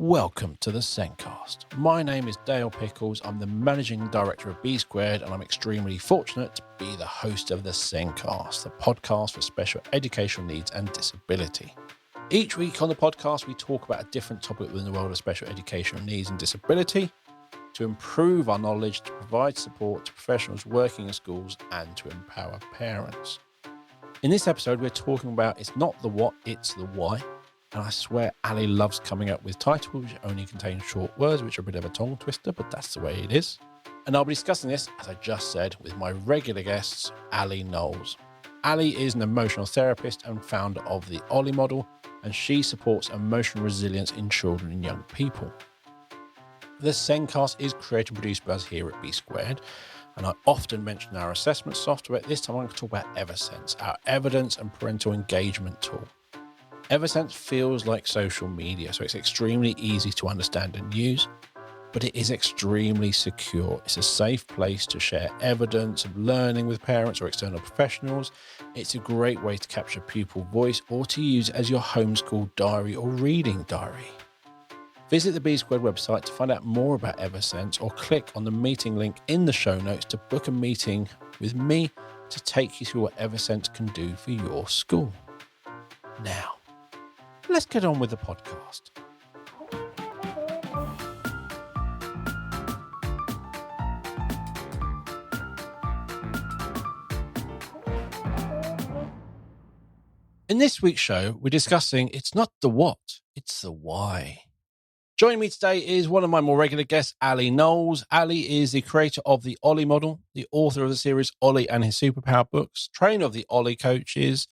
Welcome to the Zencast. My name is Dale Pickles. I'm the Managing Director of B Squared, and I'm extremely fortunate to be the host of the Zencast, the podcast for special educational needs and disability. Each week on the podcast, we talk about a different topic within the world of special educational needs and disability to improve our knowledge, to provide support to professionals working in schools, and to empower parents. In this episode, we're talking about it's not the what, it's the why. And I swear Ali loves coming up with titles which only contain short words, which are a bit of a tongue twister, but that's the way it is. And I'll be discussing this, as I just said, with my regular guests, Alison Knowles. Ali is an emotional therapist and founder of the Ollie model, and she supports emotional resilience in children and young people. The Zencast is created and produced by us here at B Squared, and I often mention our assessment software. This time I'm going to talk about Eversense, our evidence and parental engagement tool. Eversense feels like social media, so it's extremely easy to understand and use, but it is extremely secure. It's a safe place to share evidence of learning with parents or external professionals. It's a great way to capture pupil voice or to use as your homeschool diary or reading diary. Visit the B Squared website to find out more about Eversense or click on the meeting link in the show notes to book a meeting with me to take you through what Eversense can do for your school. Now, let's get on with the podcast. In this week's show, we're discussing it's not the what, it's the why. Joining me today is one of my more regular guests, Alison Knowles. Ali is the creator of the Ollie model, the author of the series Ollie and His Superpower books, trainer of the Ollie coaches,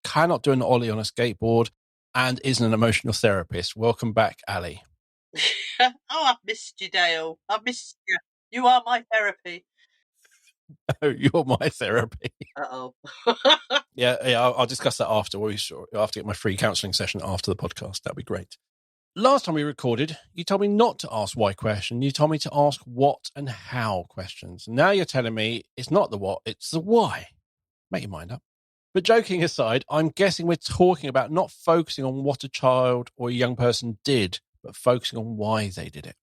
cannot do an Ollie on a skateboard, and is an emotional therapist. Welcome back, Ali. I've missed you, Dale. I've missed you. You are my therapy. Oh, you're my therapy. Uh-oh. Yeah, I'll discuss that after. I'll have to get my free counselling session after the podcast. That'd be great. Last time we recorded, you told me not to ask why questions. You told me to ask what and how questions. Now you're telling me it's not the what, it's the why. Make your mind up. But joking aside, I'm guessing we're talking about not focusing on what a child or a young person did, but focusing on why they did it.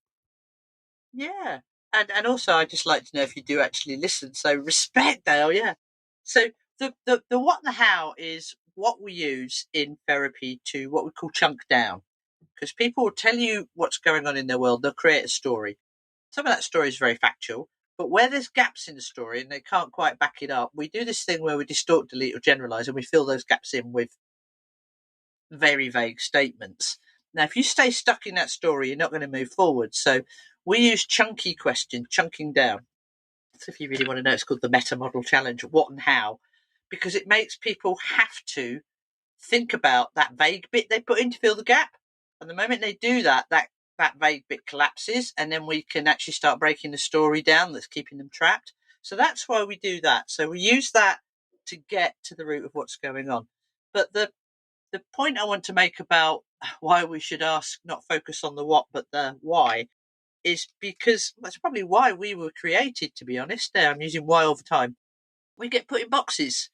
Yeah. And also, I'd just like to know if you do actually listen. So respect, Dale, yeah. So the what and the how is what we use in therapy to what we call chunk down. Because people will tell you what's going on in their world. They'll create a story. Some of that story is very factual. But where there's gaps in the story and they can't quite back it up, we do this thing where we distort, delete, or generalize, and we fill those gaps in with very vague statements. Now, if you stay stuck in that story, you're not going to move forward. So we use chunky question, chunking down. So if you really want to know, it's called the Meta Model Challenge, what and how, because it makes people have to think about that vague bit they put in to fill the gap. And the moment they do that vague bit collapses, and then we can actually start breaking the story down that's keeping them trapped. So that's why we do that. So we use that to get to the root of what's going on. But the point I want to make about why we should ask, not focus on the what, but the why, is because that's probably why we were created, to be honest. I'm using why all the time. We get put in boxes,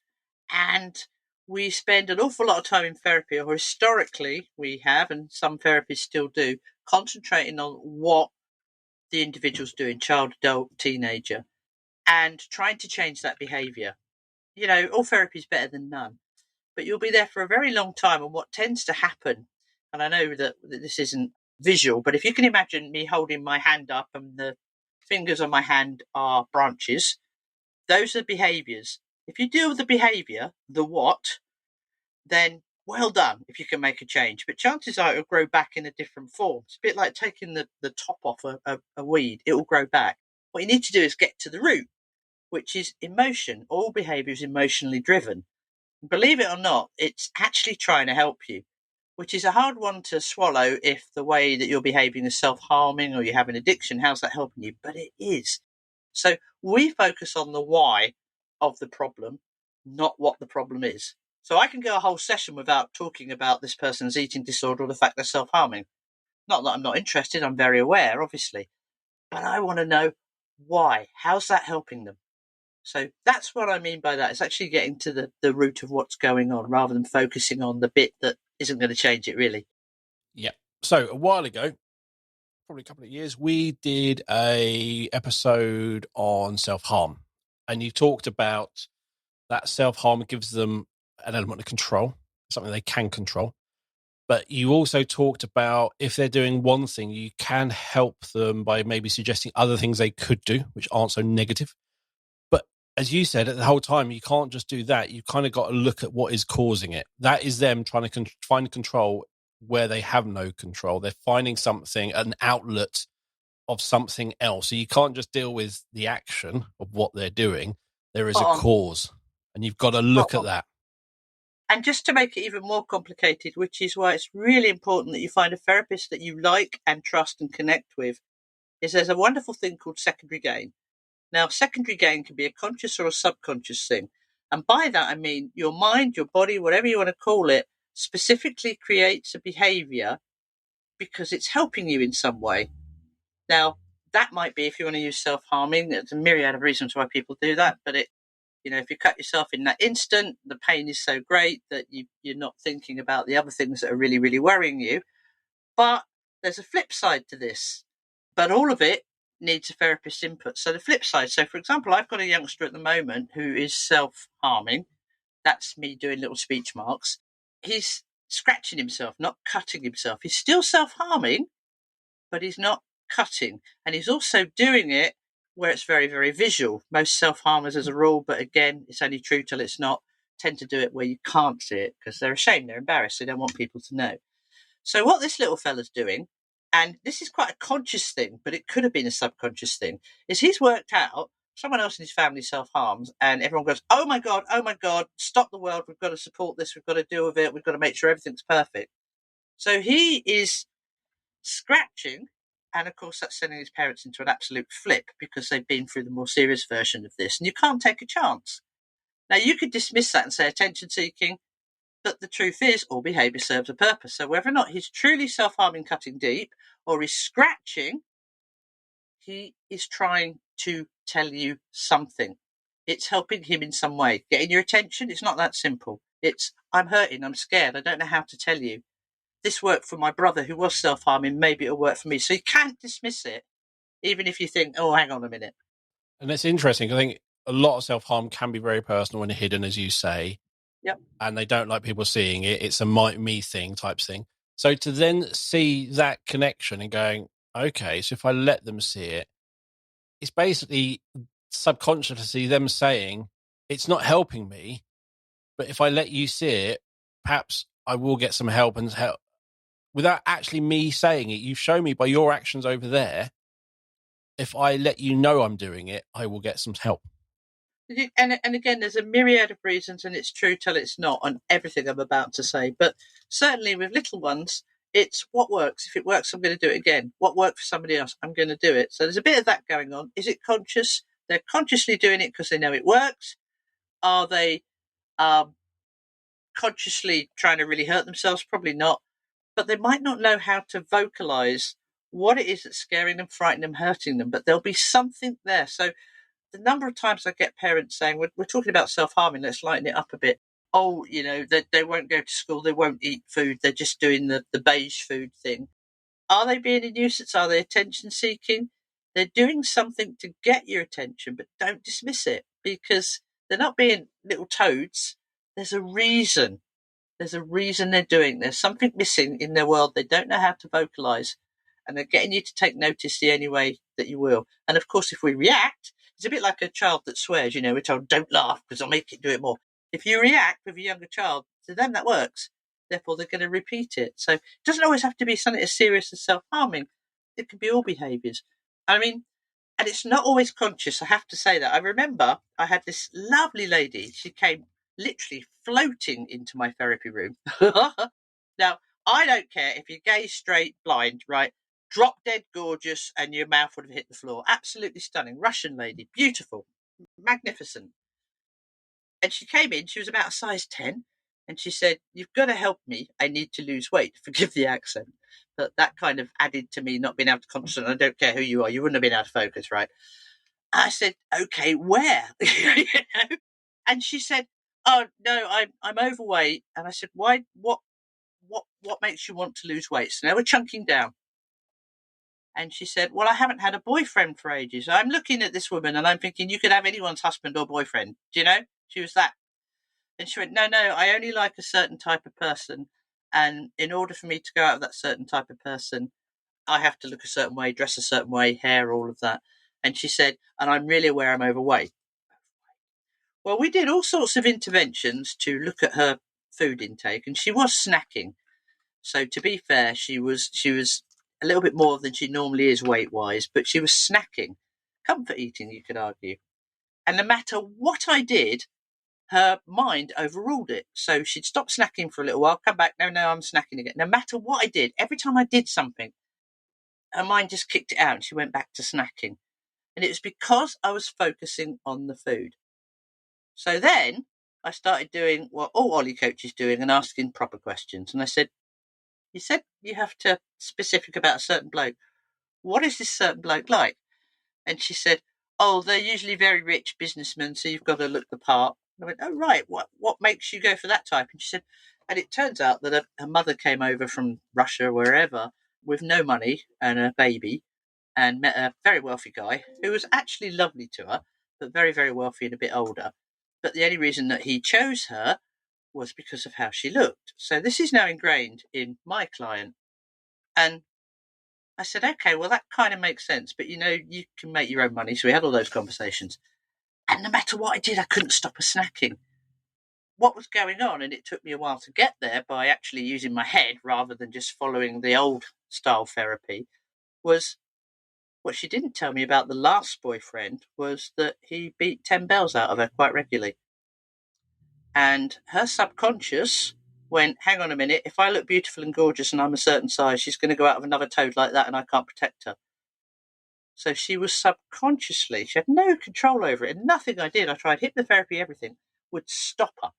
and we spend an awful lot of time in therapy, or historically we have, and some therapists still do, concentrating on what the individual's doing, child, adult, teenager, and trying to change that behaviour. You know, all therapy is better than none, but you'll be there for a very long time. And what tends to happen, and I know that this isn't visual, but if you can imagine me holding my hand up and the fingers on my hand are branches, those are behaviours. If you deal with the behaviour, the what, then well done if you can make a change. But chances are it'll grow back in a different form. It's a bit like taking the top off a weed. It will grow back. What you need to do is get to the root, which is emotion. All behaviour is emotionally driven. Believe it or not, it's actually trying to help you, which is a hard one to swallow if the way that you're behaving is self-harming or you have an addiction. How's that helping you? But it is. So we focus on the why of the problem, not what the problem is. So I can go a whole session without talking about this person's eating disorder or the fact they're self-harming. Not that I'm not interested, I'm very aware, obviously. But I want to know why. How's that helping them? So that's what I mean by that. It's actually getting to the root of what's going on rather than focusing on the bit that isn't going to change it, really. Yeah. So a while ago, probably a couple of years, we did a episode on self-harm, and you talked about that self-harm gives them an element of control, something they can control. But you also talked about if they're doing one thing, you can help them by maybe suggesting other things they could do, which aren't so negative. But as you said, at the whole time, you can't just do that. You kind of got to look at what is causing it. That is them trying to find control where they have no control. They're finding something, an outlet of something else. So you can't just deal with the action of what they're doing. There is a Spot on. cause, and you've got to look at that. And just to make it even more complicated, which is why it's really important that you find a therapist that you like and trust and connect with, is there's a wonderful thing called secondary gain. Now, secondary gain can be a conscious or a subconscious thing. And by that, I mean your mind, your body, whatever you want to call it, specifically creates a behaviour because it's helping you in some way. Now, that might be if you want to use self-harming. There's a myriad of reasons why people do that, but if you cut yourself in that instant, the pain is so great that you're not thinking about the other things that are really, really worrying you. But there's a flip side to this. But all of it needs a therapist's input. So the flip side. So, for example, I've got a youngster at the moment who is self-harming. That's me doing little speech marks. He's scratching himself, not cutting himself. He's still self-harming, but he's not cutting. And he's also doing it where it's very, very visual. Most self-harmers, as a rule, but again, it's only true till it's not, tend to do it where you can't see it because they're ashamed, they're embarrassed, they don't want people to know. So what this little fella's doing, and this is quite a conscious thing, but it could have been a subconscious thing, is he's worked out someone else in his family self-harms and everyone goes, oh my God, stop the world, we've got to support this, we've got to deal with it, we've got to make sure everything's perfect. So he is scratching, and of course that's sending his parents into an absolute flip because they've been through the more serious version of this, and you can't take a chance. Now you could dismiss that and say attention seeking, but the truth is all behaviour serves a purpose. So whether or not he's truly self-harming, cutting deep, or he's scratching, he is trying to tell you something. It's helping him in some way. Getting your attention, it's not that simple. It's, I'm hurting, I'm scared, I don't know how to tell you. This worked for my brother who was self-harming, maybe it'll work for me. So you can't dismiss it, even if you think, oh, hang on a minute. And it's interesting. I think a lot of self-harm can be very personal and hidden, as you say. Yep. And they don't like people seeing it. It's a me thing type thing. So to then see that connection and going, okay, so if I let them see it, it's basically subconsciously them saying, it's not helping me, but if I let you see it, perhaps I will get some help and help. Without actually me saying it, you've shown me by your actions over there, if I let you know I'm doing it, I will get some help. And again, there's a myriad of reasons, and it's true till it's not on everything I'm about to say. But certainly with little ones, it's what works. If it works, I'm going to do it again. What worked for somebody else, I'm going to do it. So there's a bit of that going on. Is it conscious? They're consciously doing it because they know it works. Are they consciously trying to really hurt themselves? Probably not. But they might not know how to vocalize what it is that's scaring them, frightening them, hurting them. But there'll be something there. So the number of times I get parents saying, we're talking about self-harming, let's lighten it up a bit. Oh, they won't go to school, they won't eat food, they're just doing the beige food thing. Are they being a nuisance? Are they attention seeking? They're doing something to get your attention, but don't dismiss it because they're not being little toads. There's a reason. There's a reason they're doing. There's something missing in their world. They don't know how to vocalize, and they're getting you to take notice the only way that you will. And of course, if we react, it's a bit like a child that swears. We're told, don't laugh because I'll make it do it more. If you react with a younger child, to them that works. Therefore, they're going to repeat it. So it doesn't always have to be something as serious as self-harming. It can be all behaviours. I mean, and it's not always conscious. I have to say that. I remember I had this lovely lady. She came literally floating into my therapy room. Now, I don't care if you're gay, straight, blind, right? Drop dead gorgeous and your mouth would have hit the floor. Absolutely stunning. Russian lady. Beautiful. Magnificent. And she came in. She was about a size 10. And she said, you've got to help me. I need to lose weight. Forgive the accent. But that kind of added to me not being able to concentrate. I don't care who you are. You wouldn't have been able to focus, right? I said, okay, where? And she said, oh, no, I'm overweight. And I said, why? What what makes you want to lose weight? So now we're chunking down. And she said, well, I haven't had a boyfriend for ages. I'm looking at this woman and I'm thinking, you could have anyone's husband or boyfriend. Do you know? She was that. And she went, no, I only like a certain type of person. And in order for me to go out with that certain type of person, I have to look a certain way, dress a certain way, hair, all of that. And she said, and I'm really aware I'm overweight. Well, we did all sorts of interventions to look at her food intake, and she was snacking. So to be fair, she was a little bit more than she normally is weight-wise, but she was snacking. Comfort eating, you could argue. And no matter what I did, her mind overruled it. So she'd stop snacking for a little while, come back, no, I'm snacking again. No matter what I did, every time I did something, her mind just kicked it out and she went back to snacking. And it was because I was focusing on the food. So then I started doing what all Ollie coaches doing and asking proper questions. And I said, you said you have to specific about a certain bloke. What is this certain bloke like? And she said, oh, they're usually very rich businessmen, so you've got to look the part. And I went, oh, right, what makes you go for that type? And she said, and it turns out that her mother came over from Russia or wherever with no money and a baby and met a very wealthy guy who was actually lovely to her, but very, very wealthy and a bit older. But the only reason that he chose her was because of how she looked. So this is now ingrained in my client. And I said, okay, well, that kind of makes sense. But, you can make your own money. So we had all those conversations. And no matter what I did, I couldn't stop her snacking. What was going on, and it took me a while to get there by actually using my head rather than just following the old style therapy, was what she didn't tell me about the last boyfriend was that he beat 10 bells out of her quite regularly. And her subconscious went, hang on a minute, if I look beautiful and gorgeous and I'm a certain size, she's going to go out with another toad like that and I can't protect her. So she was subconsciously, she had no control over it. And nothing I did, I tried hypnotherapy, everything, would stop her.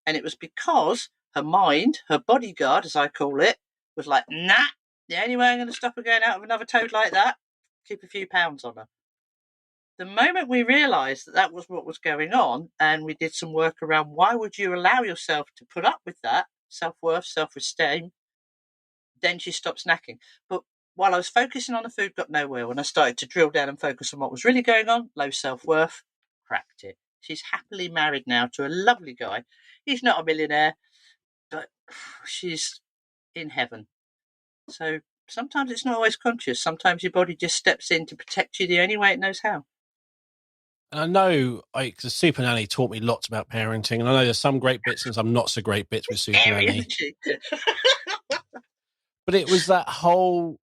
And it was because her mind, her bodyguard, as I call it, was like, nah, the only way I'm going to stop her going out with another toad like that, keep a few pounds on her. The moment we realised that that was what was going on, and we did some work around why would you allow yourself to put up with that, self-worth, self-esteem, then she stopped snacking. But while I was focusing on the food, got nowhere. When I started to drill down and focus on what was really going on, low self-worth, cracked it. She's happily married now to a lovely guy. He's not a millionaire, but she's in heaven. So sometimes it's not always conscious. Sometimes your body just steps in to protect you the only way it knows how. And I know, the Super Nanny taught me lots about parenting, and I know there's some great bits and some not so great bits with Super Scary, Nanny. isn't she? But it was that whole,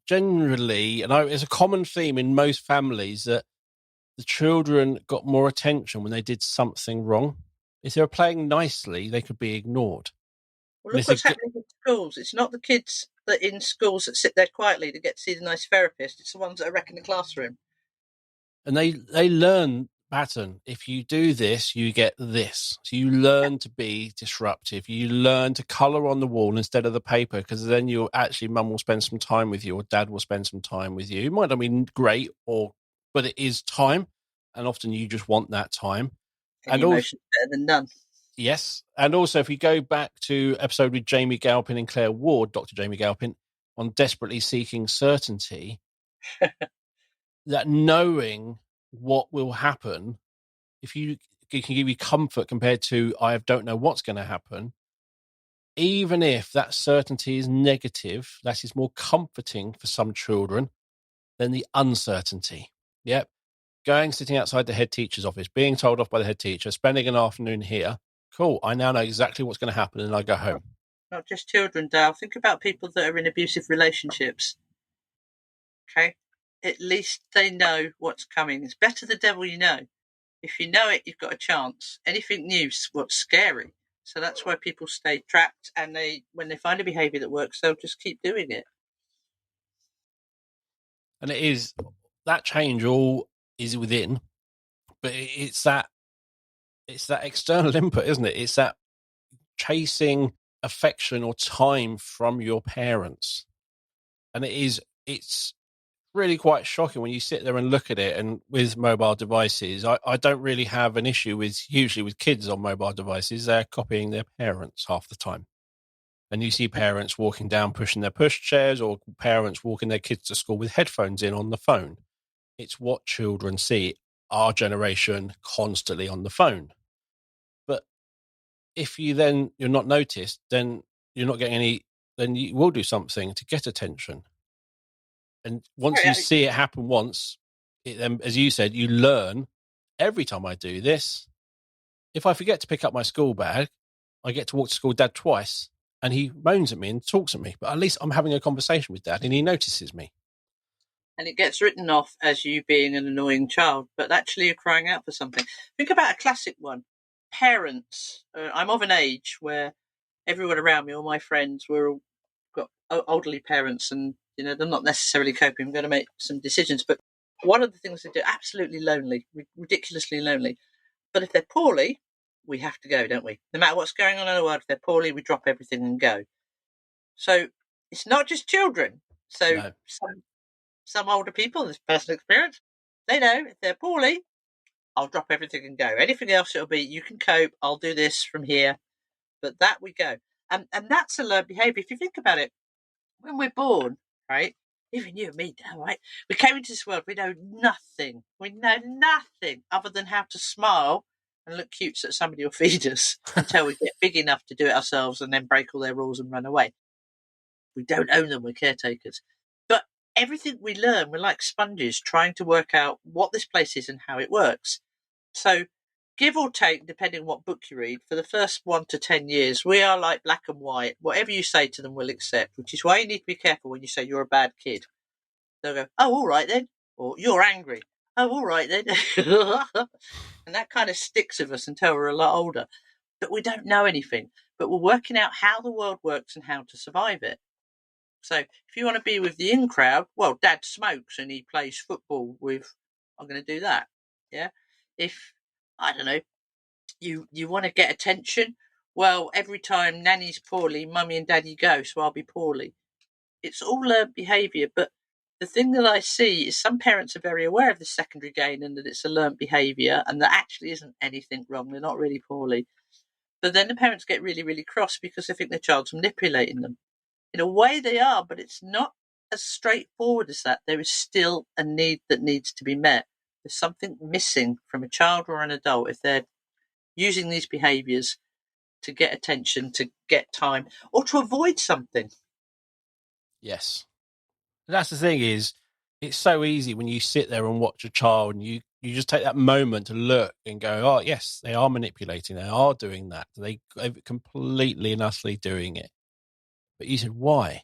generally, and it's a common theme in most families that the children got more attention when they did something wrong. If they were playing nicely, they could be ignored. Well, look what's happening in schools. It's not the kids that in schools that sit there quietly to get to see the nice therapist. It's the ones that are wrecking the classroom. And they learn pattern. If you do this, you get this. So you learn to be disruptive. You learn to colour on the wall instead of the paper, because then mum will spend some time with you, or dad will spend some time with you. It might not be great, but it is time, and often you just want that time. And emotion's better than none. Yes. And also, if we go back to episode with Jamie Galpin and Claire Ward, Dr. Jamie Galpin, on desperately seeking certainty, that knowing what will happen, if it can give you comfort compared to I don't know what's going to happen, even if that certainty is negative, that is more comforting for some children than the uncertainty. Yep. Sitting outside the head teacher's office, being told off by the head teacher, spending an afternoon here. Cool. I now know exactly what's going to happen, and I go home. Not just children, Dale. Think about people that are in abusive relationships. Okay? At least they know what's coming. It's better the devil you know. If you know it, you've got a chance. Anything new's what's scary. So that's why people stay trapped, and when they find a behaviour that works, they'll just keep doing it. And it is that change all is within, but it's that external input, isn't it? It's that chasing affection or time from your parents. And it's really quite shocking when you sit there and look at it. And with mobile devices, I don't really have an issue usually with kids on mobile devices. They're copying their parents half the time. And you see parents walking down, pushing their pushchairs, or parents walking their kids to school with headphones in on the phone. It's what children see, our generation constantly on the phone. But if you're not noticed, then you're not getting any, then you will do something to get attention. And once you see it happen once, then, as you said, you learn every time I do this. If I forget to pick up my school bag, I get to walk to school with Dad twice, and he moans at me and talks at me. But at least I'm having a conversation with Dad, and he notices me. And it gets written off as you being an annoying child, but actually you're crying out for something. Think about a classic one. Parents. I'm of an age where everyone around me, all my friends, we're all got elderly parents, and they're not necessarily coping. I'm going to make some decisions, but one of the things they do, absolutely lonely, ridiculously lonely. But if they're poorly, we have to go, don't we? No matter what's going on in the world, if they're poorly, we drop everything and go. So it's not just children. So No. some older people, this personal experience, they know if they're poorly, I'll drop everything and go. Anything else, it'll be, you can cope, I'll do this from here. But that we go. And that's a learned behaviour. If you think about it, when we're born, right, even you and me now, right, we came into this world, we know nothing. We know nothing other than how to smile and look cute so that somebody will feed us until we get big enough to do it ourselves and then break all their rules and run away. We don't own them, we're caretakers. But everything we learn, we're like sponges trying to work out what this place is and how it works. So, give or take, depending on what book you read, for the first 1 to 10 years, we are like black and white. Whatever you say to them, we'll accept, which is why you need to be careful when you say you're a bad kid. They'll go, oh, all right then. Or you're angry. Oh, all right then. And that kind of sticks with us until we're a lot older. But we don't know anything. But we're working out how the world works and how to survive it. So if you want to be with the in crowd, well, Dad smokes and he plays football with, I'm going to do that. Yeah. If, I don't know, you want to get attention, well, every time Nanny's poorly, Mummy and Daddy go, so I'll be poorly. It's all learned behaviour, but the thing that I see is some parents are very aware of the secondary gain and that it's a learnt behaviour and that actually isn't anything wrong. They're not really poorly. But then the parents get really, really cross because they think their child's manipulating them. In a way they are, but it's not as straightforward as that. There is still a need that needs to be met. There's something missing from a child or an adult if they're using these behaviours to get attention, to get time, or to avoid something. Yes. And that's the thing is, it's so easy when you sit there and watch a child and you just take that moment to look and go, oh, yes, they are manipulating. They are doing that. They're completely and utterly doing it. But you said, why?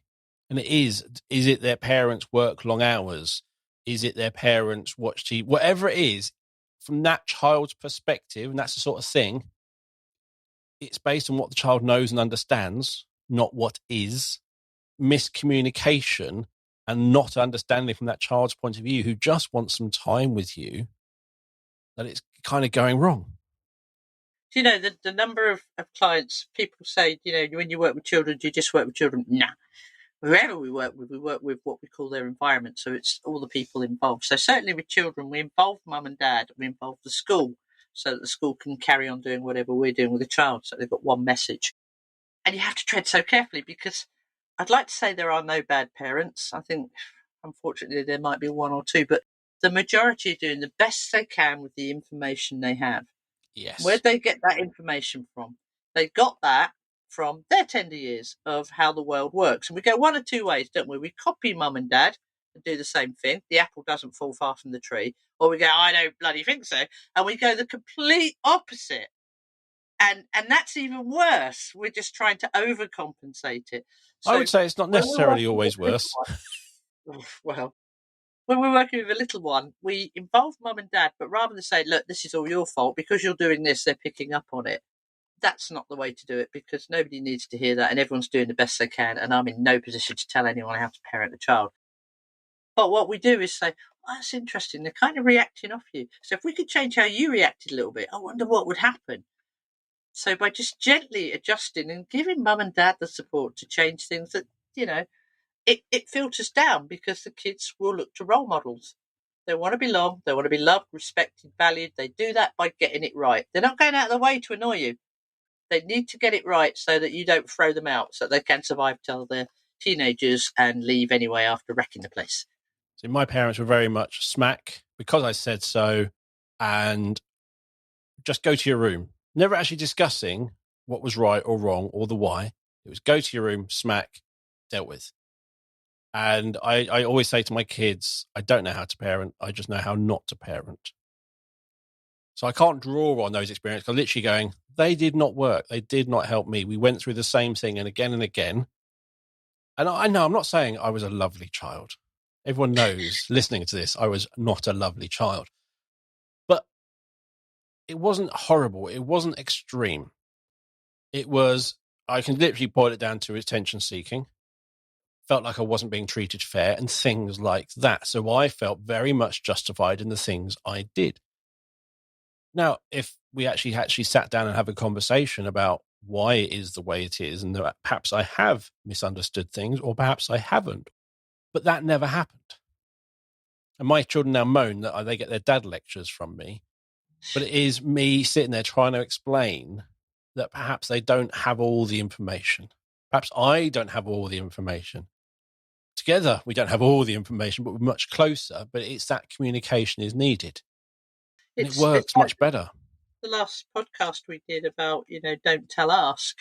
And is it their parents work long hours? Is it their parents watch TV? Whatever it is, from that child's perspective, and that's the sort of thing, it's based on what the child knows and understands, not what is. Miscommunication and not understanding from that child's point of view, who just wants some time with you, that it's kind of going wrong. Do you know the number of clients, people say, when you work with children, do you just work with children? Nah. Whoever we work with what we call their environment. So it's all the people involved. So certainly with children, we involve mum and dad, we involve the school so that the school can carry on doing whatever we're doing with the child. So they've got one message. And you have to tread so carefully because I'd like to say there are no bad parents. I think, unfortunately, there might be one or two, but the majority are doing the best they can with the information they have. Yes. Where'd they get that information from? They got that from their tender years of how the world works. And we go one of two ways, don't we? We copy mum and dad and do the same thing. The apple doesn't fall far from the tree. Or we go, I don't bloody think so. And we go the complete opposite. And that's even worse. We're just trying to overcompensate it. So I would say it's not necessarily always worse. Well, when we're working with a little one, we involve mum and dad, but rather than say, look, this is all your fault, because you're doing this, they're picking up on it. That's not the way to do it, because nobody needs to hear that, and everyone's doing the best they can, and I'm in no position to tell anyone how to parent a child. But what we do is say, that's interesting, they're kind of reacting off you. So if we could change how you reacted a little bit, I wonder what would happen. So by just gently adjusting and giving mum and dad the support to change things, that, it filters down, because the kids will look to role models. They want to belong, they want to be loved, respected, valued. They do that by getting it right. They're not going out of the way to annoy you. They need to get it right so that you don't throw them out, so they can survive till they're teenagers and leave anyway after wrecking the place. So my parents were very much smack because I said so, and just go to your room. Never actually discussing what was right or wrong or the why. It was go to your room, smack, dealt with. And I always say to my kids, I don't know how to parent. I just know how not to parent. So I can't draw on those experiences. I'm literally going, they did not work. They did not help me. We went through the same thing and again and again. And I know I'm not saying I was a lovely child. Everyone knows listening to this, I was not a lovely child. But it wasn't horrible. It wasn't extreme. It was, I can literally boil it down to attention seeking. Felt like I wasn't being treated fair and things like that. So I felt very much justified in the things I did. Now, if we actually sat down and have a conversation about why it is the way it is, and that perhaps I have misunderstood things or perhaps I haven't, but that never happened. And my children now moan that they get their dad lectures from me, but it is me sitting there trying to explain that perhaps they don't have all the information. Perhaps I don't have all the information. Together, we don't have all the information, but we're much closer, but it's that communication is needed. And it works like much better. the last podcast we did about, don't tell, ask.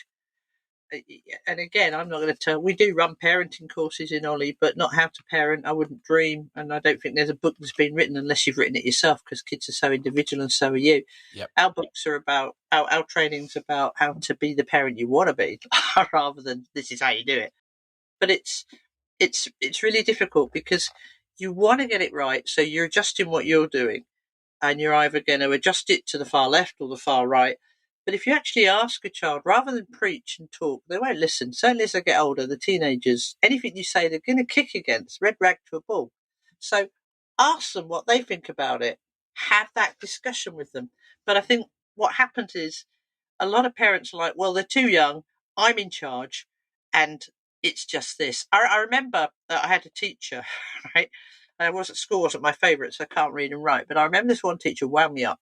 And again, I'm not going to tell. We do run parenting courses in Ollie, but not how to parent. I wouldn't dream, and I don't think there's a book that's been written unless you've written it yourself, because kids are so individual and so are you. Yep. Our books are about our training's about how to be the parent you want to be, rather than this is how you do it. But it's really difficult because you want to get it right, so you're adjusting what you're doing, and you're either going to adjust it to the far left or the far right. But if you actually ask a child, rather than preach and talk, they won't listen. Certainly as they get older, the teenagers, anything you say, they're going to kick against, red rag to a bull. So ask them what they think about it. Have that discussion with them. But I think what happens is a lot of parents are like, well, they're too young, I'm in charge, and it's just this. I remember I had a teacher, right? I was at school, wasn't my favourite, so I can't read and write. But I remember this one teacher wound me up.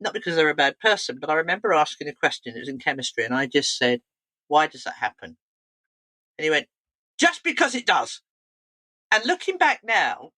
Not because they're a bad person, but I remember asking a question. It was in chemistry, and I just said, why does that happen? And he went, just because it does. And looking back now,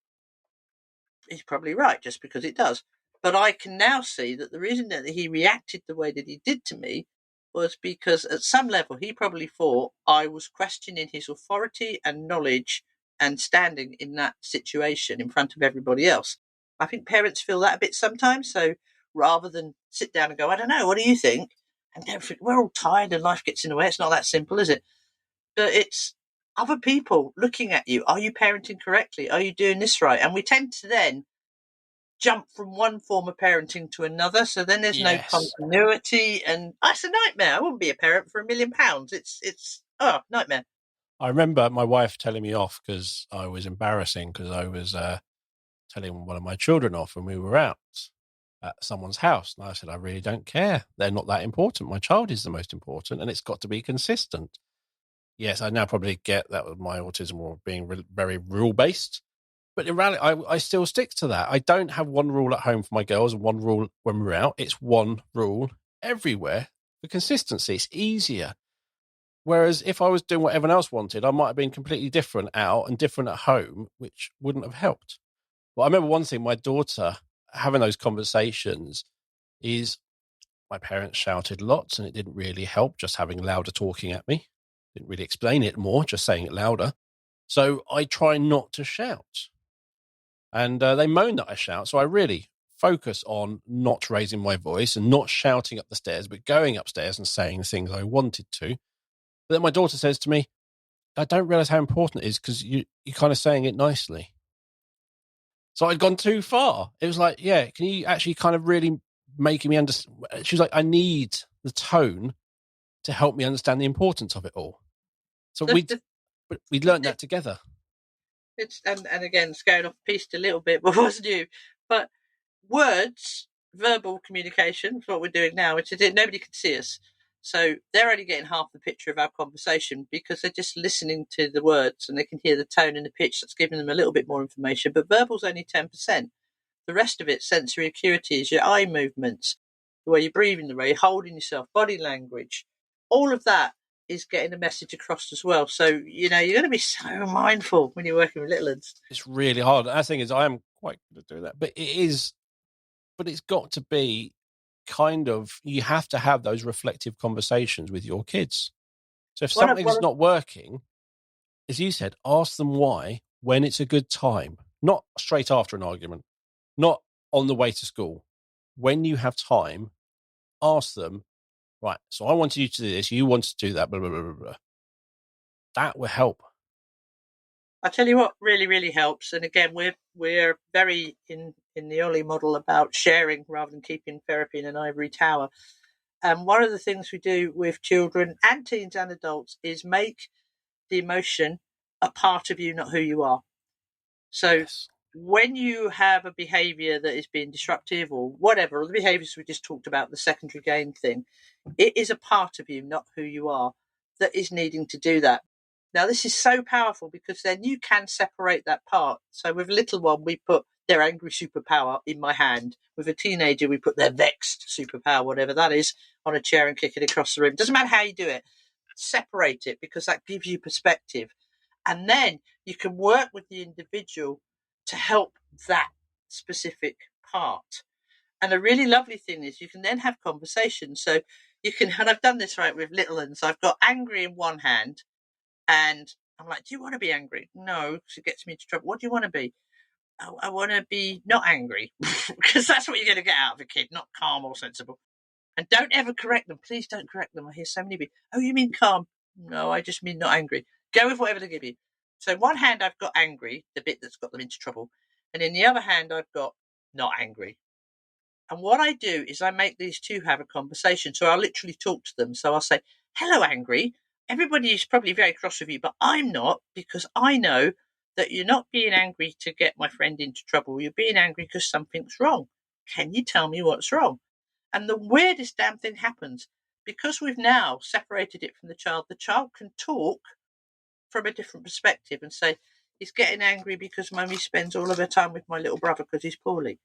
he's probably right, just because it does. But I can now see that the reason that he reacted the way that he did to me was because at some level he probably thought I was questioning his authority and knowledge and standing in that situation in front of everybody else. I think parents feel that a bit sometimes. So rather than sit down and go, I don't know, what do you think? And don't think, we're all tired and life gets in the way. It's not that simple, is it? But it's other people looking at you. Are you parenting correctly? Are you doing this right? And we tend to then jump from one form of parenting to another. So then there's no continuity. And it's a nightmare. I wouldn't be a parent for £1 million. It's nightmare. I remember my wife telling me off because I was embarrassing because I was telling one of my children off and we were out at someone's house. And I said, I really don't care. They're not that important. My child is the most important and it's got to be consistent. Yes, I now probably get that with my autism or being very rule-based. But in reality, I still stick to that. I don't have one rule at home for my girls and one rule when we're out. It's one rule everywhere for consistency. It's easier. Whereas if I was doing what everyone else wanted, I might have been completely different out and different at home, which wouldn't have helped. Well, I remember one thing, my daughter having those conversations is my parents shouted lots and it didn't really help just having louder talking at me. Didn't really explain it more, just saying it louder. So I try not to shout. And they moan that I shout. So I really focus on not raising my voice and not shouting up the stairs, but going upstairs and saying the things I wanted to. But then my daughter says to me, I don't realize how important it is because you're kind of saying it nicely. So I'd gone too far. It was like, yeah, can you actually kind of really making me understand? She was like, I need the tone to help me understand the importance of it all. So we learned that together. It's and again, it's going off piste a little bit, but wasn't you? But words, verbal communication is what we're doing now, which is it. Nobody can see us. So they're only getting half the picture of our conversation because they're just listening to the words and they can hear the tone and the pitch that's giving them a little bit more information. But verbal's only 10%. The rest of it, sensory acuity, is your eye movements, the way you're breathing, the way you're holding yourself, body language, all of that is getting a message across as well. So, you're going to be so mindful when you're working with little ones. It's really hard. The thing is, I am quite good at doing that, but it's got to be kind of, you have to have those reflective conversations with your kids. So if something's not working, as you said, ask them why when it's a good time, not straight after an argument, not on the way to school. When you have time, ask them, right, so I wanted you to do this, you wanted to do that, blah, blah, blah, blah, blah. That will help. I tell you what really, really helps. And again, we're very in the early model about sharing rather than keeping therapy in an ivory tower. And one of the things we do with children and teens and adults is make the emotion a part of you, not who you are. So yes. When you have a behaviour that is being disruptive or whatever, or the behaviours we just talked about, the secondary gain thing, it is a part of you, not who you are, that is needing to do that. Now, this is so powerful because then you can separate that part. So with a little one, we put their angry superpower in my hand. With a teenager, we put their vexed superpower, whatever that is, on a chair and kick it across the room. Doesn't matter how you do it. Separate it because that gives you perspective. And then you can work with the individual to help that specific part. And a really lovely thing is you can then have conversations. So you can, and I've done this right with little ones. I've got angry in one hand and I'm like, do you want to be angry? No, because it gets me into trouble. What do you want to be? Oh, I want to be not angry because that's what you're going to get out of a kid, not calm or sensible. And don't ever correct them. Please don't correct them. I hear so many people, oh, you mean calm? No, I just mean not angry. Go with whatever they give you. So in one hand, I've got angry, the bit that's got them into trouble. And in the other hand, I've got not angry. And what I do is I make these two have a conversation. So I'll literally talk to them. So I'll say, hello, angry. Everybody is probably very cross with you, but I'm not, because I know that you're not being angry to get my friend into trouble. You're being angry because something's wrong. Can you tell me what's wrong? And the weirdest damn thing happens. Because we've now separated it from the child can talk from a different perspective and say, he's getting angry because mummy spends all of her time with my little brother because he's poorly.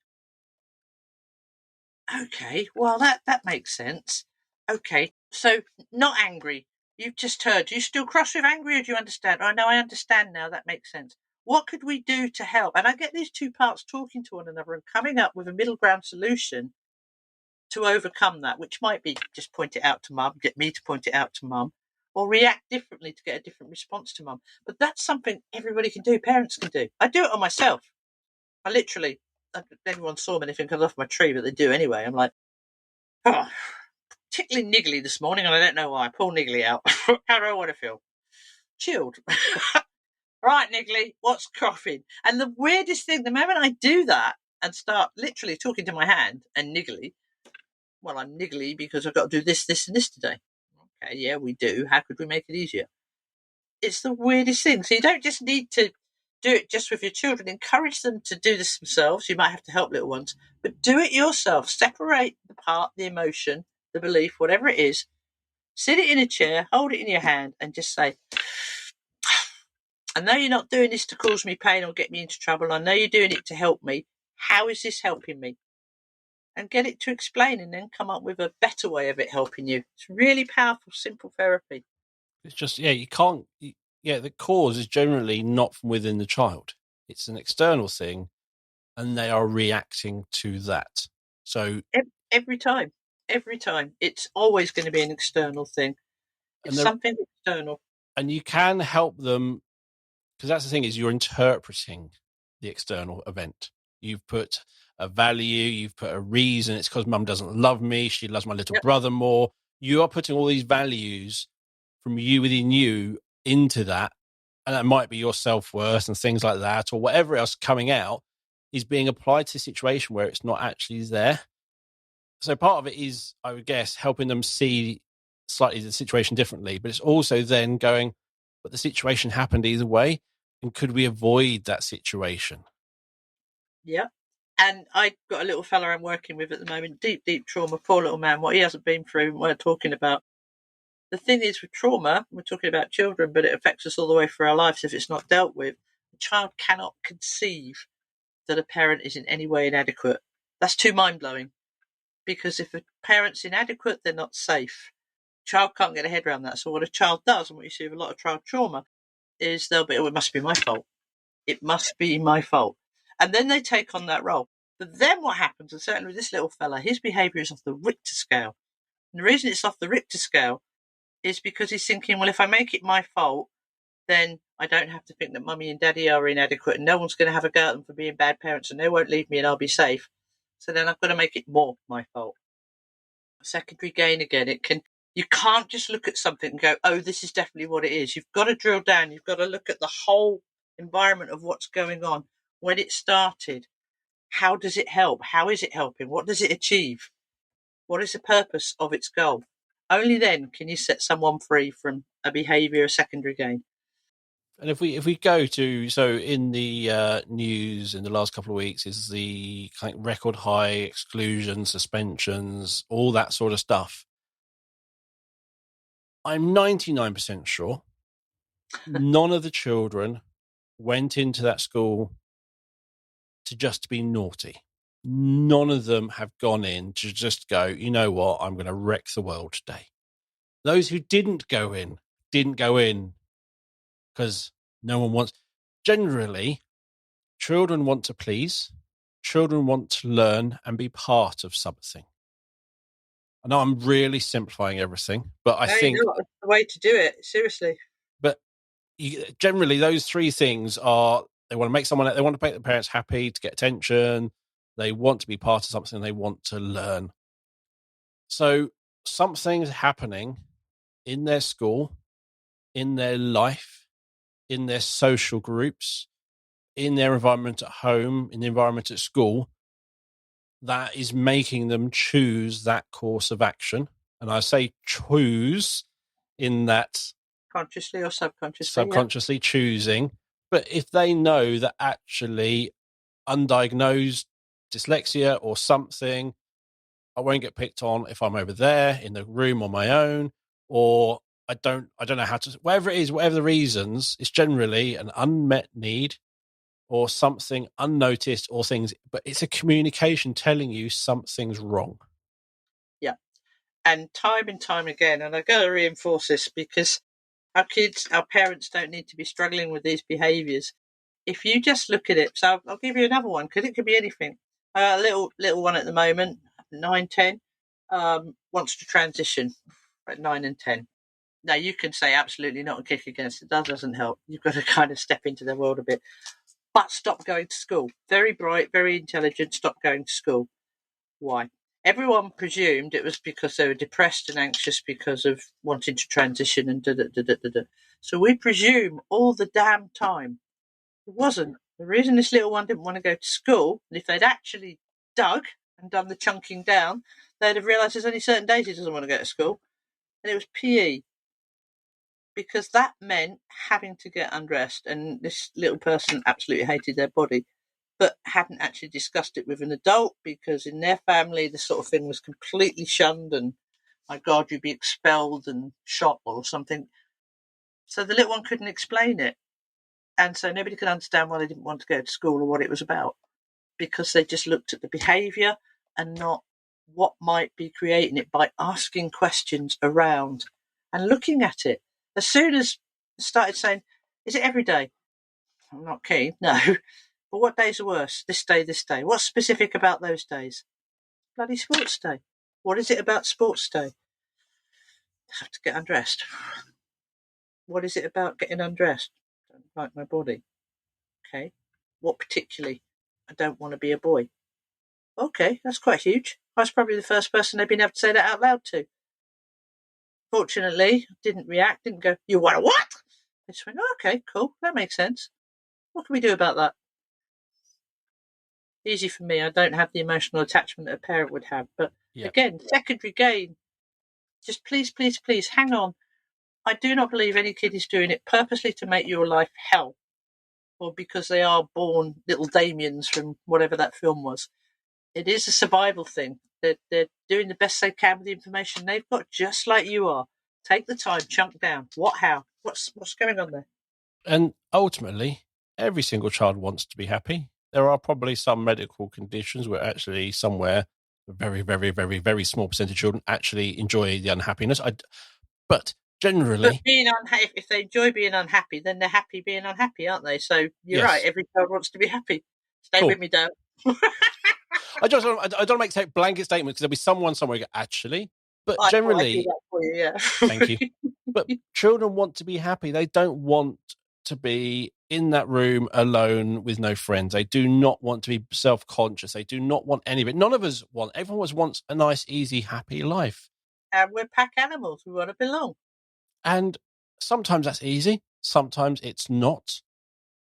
Okay, well, that makes sense. Okay, so not angry. You've just heard. Do you still cross with angry or do you understand? Oh, no, I understand now. That makes sense. What could we do to help? And I get these two parts talking to one another and coming up with a middle ground solution to overcome that, which might be just point it out to mum, get me to point it out to mum, or react differently to get a different response to mum. But that's something everybody can do, parents can do. I do it on myself. I literally, everyone saw me, they think I was off my tree, but they do anyway. I'm like, oh, tickling niggly this morning, and I don't know why. I pull niggly out. How do I want to feel? Chilled. Right, niggly, what's coughing? And the weirdest thing, the moment I do that and start literally talking to my hand and niggly, well, I'm niggly because I've got to do this, this, and this today. Okay, yeah, we do. How could we make it easier? It's the weirdest thing. So you don't just need to do it just with your children. Encourage them to do this themselves. You might have to help little ones, but do it yourself. Separate the part, the emotion, the belief, whatever it is. Sit it in a chair, hold it in your hand, and just say, I know you're not doing this to cause me pain or get me into trouble. I know you're doing it to help me. How is this helping me? And get it to explain and then come up with a better way of it helping you. It's really powerful, simple therapy. It's just, you can't, the cause is generally not from within the child. It's an external thing and they are reacting to that. So every time, it's always going to be an external thing. It's something external. And you can help them, because that's the thing, is you're interpreting the external event. You've put a value, you've put a reason. It's because mum doesn't love me. She loves my little brother more. You are putting all these values from you within you into that. And that might be your self-worth and things like that, or whatever else coming out is being applied to a situation where it's not actually there. So part of it is, I would guess, helping them see slightly the situation differently, but it's also then going, but the situation happened either way. And could we avoid that situation? Yeah. And I got a little fella I'm working with at the moment, deep trauma, poor little man, what he hasn't been through, and we're talking about. The thing is with trauma, we're talking about children, but it affects us all the way through our lives if it's not dealt with. A child cannot conceive that a parent is in any way inadequate. That's too mind-blowing. because if a parent's inadequate, they're not safe. Child can't get a head around that. So what a child does, and what you see with a lot of child trauma, is they'll be, oh, it must be my fault. It must be my fault. And then they take on that role. But then what happens, and certainly with this little fella, his behaviour is off the Richter scale. And the reason it's off the Richter scale is because he's thinking, well, if I make it my fault, then I don't have to think that mummy and daddy are inadequate and no one's going to have a go at them for being bad parents and they won't leave me and I'll be safe. So then I've got to make it more my fault. Secondary gain again, you can't just look at something and go, oh, this is definitely what it is. You've got to drill down. You've got to look at the whole environment of what's going on, when it started. How does it help? How is it helping? What does it achieve? What is the purpose of its goal? Only then can you set someone free from a behaviour of secondary gain. And if we go to, so in the news in the last couple of weeks is the kind of record high exclusions, suspensions, all that sort of stuff. I'm 99% sure none of the children went into that school to just be naughty. None of them have gone in to just go, you know what, I'm going to wreck the world today. Those who didn't go in because no one wants. Generally, children want to please. Children want to learn and be part of something. I know I'm really simplifying everything, but I think that's the way to do it. Seriously. But generally, those three things are: they want to make someone, they want to make the parents happy, to get attention, they want to be part of something, they want to learn. So something's happening in their school, in their life, in their social groups, in their environment at home, in the environment at school, that is making them choose that course of action. And I say choose in that consciously or subconsciously choosing. But if they know that actually undiagnosed dyslexia or something, I won't get picked on if I'm over there in the room on my own, or I don't know how to, whatever it is, whatever the reasons, it's generally an unmet need or something unnoticed or things, but it's a communication telling you something's wrong. Yeah. And time again, and I've got to reinforce this because our kids, our parents don't need to be struggling with these behaviours. If you just look at it, so I'll give you another one because it could be anything. A little one at the moment, 9, 10, wants to transition at 9 and 10. Now you can say absolutely not and kick against it. That doesn't help. You've got to kind of step into their world a bit. But stop going to school. Very bright, very intelligent, stop going to school. Why? Everyone presumed it was because they were depressed and anxious because of wanting to transition and da-da-da-da-da-da. So we presume all the damn time. It wasn't. The reason this little one didn't want to go to school, and if they'd actually dug and done the chunking down, they'd have realised there's only certain days he doesn't want to go to school. And it was PE. Because that meant having to get undressed. And this little person absolutely hated their body, but hadn't actually discussed it with an adult because in their family, this sort of thing was completely shunned and, my God, you'd be expelled and shot or something. So the little one couldn't explain it. And so nobody could understand why they didn't want to go to school or what it was about because they just looked at the behaviour and not what might be creating it by asking questions around and looking at it. As soon as I started saying, is it every day? I'm not keen, no. But what days are worse? This day, this day. What's specific about those days? Bloody sports day. What is it about sports day? I have to get undressed. What is it about getting undressed? I don't like my body. Okay. What particularly? I don't want to be a boy. Okay, that's quite huge. I was probably the first person they've been able to say that out loud to. Fortunately, didn't react, didn't go, you want a what? I just went, oh, okay, cool, that makes sense. What can we do about that? Easy for me. I don't have the emotional attachment that a parent would have. But again, secondary gain. Just please, please, please, hang on. I do not believe any kid is doing it purposely to make your life hell or because they are born little Damians from whatever that film was. It is a survival thing. They're doing the best they can with the information they've got, just like you are. Take the time, chunk down. What, how? What's going on there? And ultimately, every single child wants to be happy. There are probably some medical conditions where actually somewhere A very, very, very, very small percentage of children actually enjoy the unhappiness. But generally, But being unhappy, if they enjoy being unhappy, then they're happy being unhappy, aren't they? So you're right. yes, Every child wants to be happy. Stay cool. with me, Dale. I don't make blanket statements because there'll be someone somewhere who go, actually, but I thought I'd do generally, that for you, yeah. thank you. But children want to be happy. They don't want to be in that room alone with no friends. They do not want to be self-conscious. They do not want any of it. None of us want. Everyone always wants a nice, easy, happy life. And we're pack animals. We want to belong. And sometimes that's easy. Sometimes it's not.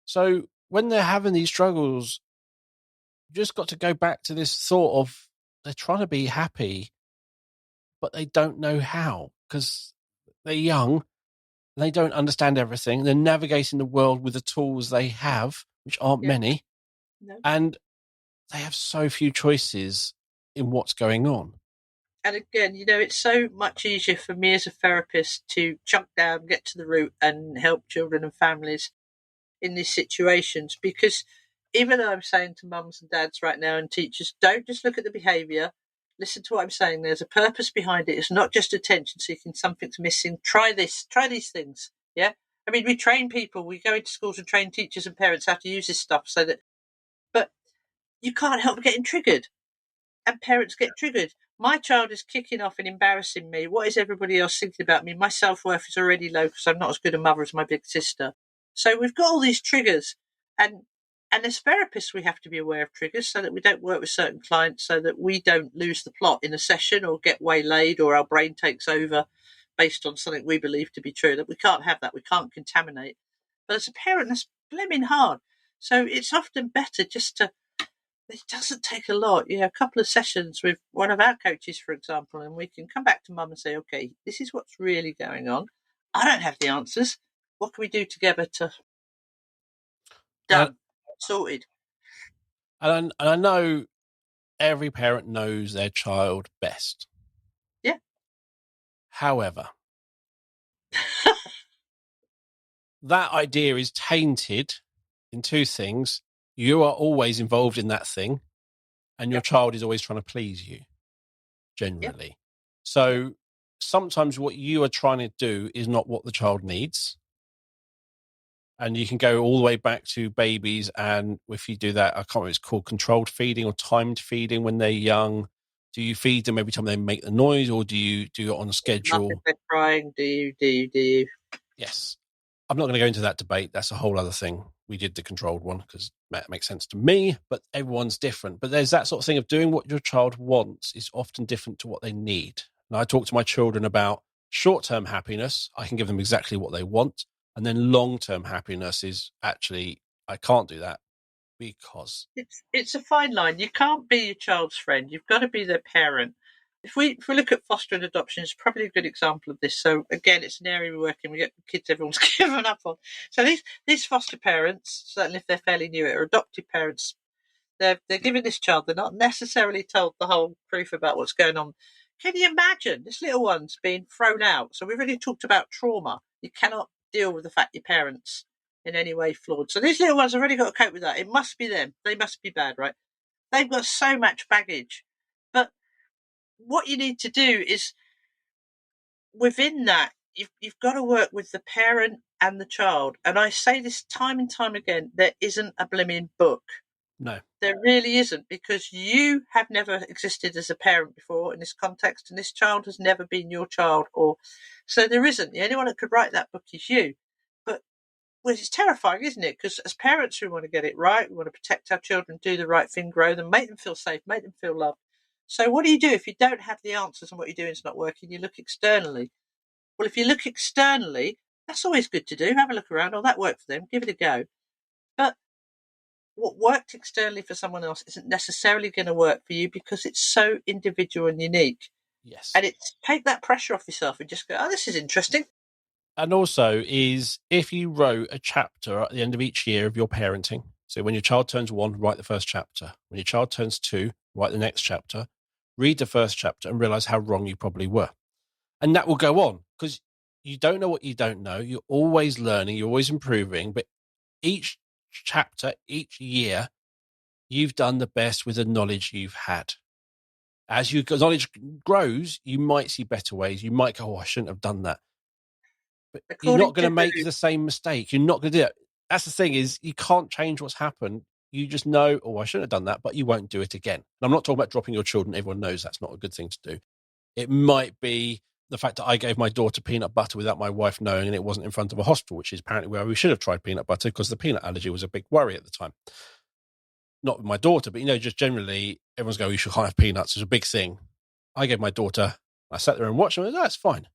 So when they're having these struggles, you just got to go back to this thought of they're trying to be happy, but they don't know how because they're young. They don't understand everything. They're navigating the world with the tools they have, which aren't Yeah. many. No. And they have so few choices in what's going on. And again, it's so much easier for me as a therapist to chunk down, get to the root, and help children and families in these situations. Because even though I'm saying to mums and dads right now and teachers, don't just look at the behaviour, listen to what I'm saying. There's a purpose behind it. It's not just attention seeking, something's missing. Try this, try these things. Yeah. I mean, we train people, we go into schools and train teachers and parents how to use this stuff but you can't help getting triggered. And parents get triggered. My child is kicking off and embarrassing me. What is everybody else thinking about me? My self-worth is already low because I'm not as good a mother as my big sister. So we've got all these triggers. And as therapists, we have to be aware of triggers so that we don't work with certain clients, so that we don't lose the plot in a session or get waylaid or our brain takes over based on something we believe to be true. That we can't have that. We can't contaminate. But as a parent, that's blimmin' hard. So it's often better just to, it doesn't take a lot. A couple of sessions with one of our coaches, for example, and we can come back to mum and say, okay, this is what's really going on. I don't have the answers. What can we do together to done, sorted? And I know every parent knows their child best. Yeah. However, that idea is tainted in two things. You are always involved in that thing, and your child is always trying to please you, generally. So sometimes what you are trying to do is not what the child needs. And you can go all the way back to babies. And if you do that, I can't remember, it's called controlled feeding or timed feeding when they're young. Do you feed them every time they make the noise, or do you do it on schedule? If they're crying, do you? Yes. I'm not going to go into that debate. That's a whole other thing. We did the controlled one because that makes sense to me, but everyone's different. But there's that sort of thing of doing what your child wants is often different to what they need. And I talk to my children about short-term happiness. I can give them exactly what they want. And then long-term happiness is actually, I can't do that because... It's a fine line. You can't be your child's friend. You've got to be their parent. If we look at foster and adoption, it's probably a good example of this. So again, it's an area we work in. We get kids everyone's given up on. So these foster parents, certainly if they're fairly new, or adoptive parents, they're giving this child. They're not necessarily told the whole truth about what's going on. Can you imagine this little one's being thrown out? So we've already talked about trauma. You cannot deal with the fact your parents in any way flawed. So these little ones have already got to cope with that. It must be them. They must be bad, right? They've got so much baggage. But what you need to do is, within that, you've got to work with the parent and the child. And I say this time and time again, there isn't a blimmin' book. No. There really isn't, because you have never existed as a parent before in this context, and this child has never been your child. So there isn't. The only one that could write that book is you. But it's terrifying, isn't it? Because as parents, we want to get it right. We want to protect our children, do the right thing, grow them, make them feel safe, make them feel loved. So what do you do if you don't have the answers and what you're doing is not working? You look externally. Well, if you look externally, that's always good to do. Have a look around. Oh, that worked for them. Give it a go. But what worked externally for someone else isn't necessarily going to work for you because it's so individual and unique. Yes. And it's take that pressure off yourself and just go, oh, this is interesting. And also is if you wrote a chapter at the end of each year of your parenting. So when your child turns 1, write the first chapter. When your child turns 2, write the next chapter. Read the first chapter and realize how wrong you probably were. And that will go on because you don't know what you don't know. You're always learning. You're always improving. But each chapter, each year, you've done the best with the knowledge you've had. As knowledge grows, you might see better ways. You might go, oh, I shouldn't have done that. But you're not going to make the same mistake. You're not going to do it. That's the thing, is you can't change what's happened. You just know, oh, I shouldn't have done that, but you won't do it again. And I'm not talking about dropping your children. Everyone knows that's not a good thing to do. It might be the fact that I gave my daughter peanut butter without my wife knowing, and it wasn't in front of a hospital, which is apparently where we should have tried peanut butter, because the peanut allergy was a big worry at the time. Not with my daughter, but, just generally, everyone's going, you should can't have peanuts. It's a big thing. I gave my daughter, I sat there and watched them, and that's fine.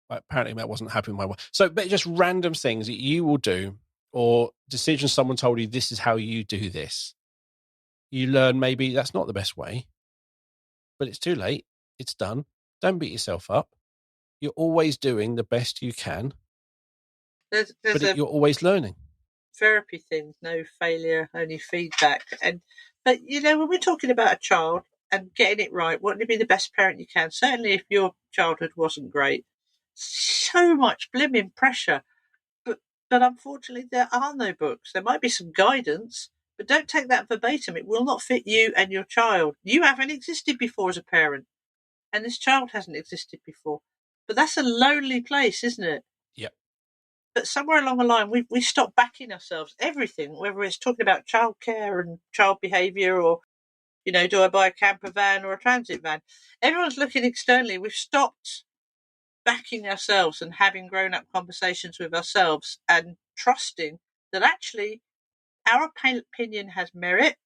But apparently Matt wasn't happy with my wife. So, but just random things that you will do, or decisions someone told you, this is how you do this. You learn maybe that's not the best way, but it's too late. It's done. Don't beat yourself up. You're always doing the best you can, but you're always learning. Therapy thing, no failure, only feedback. But when we're talking about a child and getting it right, wanting to be the best parent you can, certainly if your childhood wasn't great, so much blimmin' pressure. But unfortunately, there are no books. There might be some guidance, but don't take that verbatim. It will not fit you and your child. You haven't existed before as a parent, and this child hasn't existed before. But that's a lonely place, isn't it? Yep. But somewhere along the line, we stopped backing ourselves. Everything, whether it's talking about childcare and child behaviour, or, do I buy a camper van or a transit van? Everyone's looking externally. We've stopped backing ourselves and having grown-up conversations with ourselves and trusting that actually our opinion has merit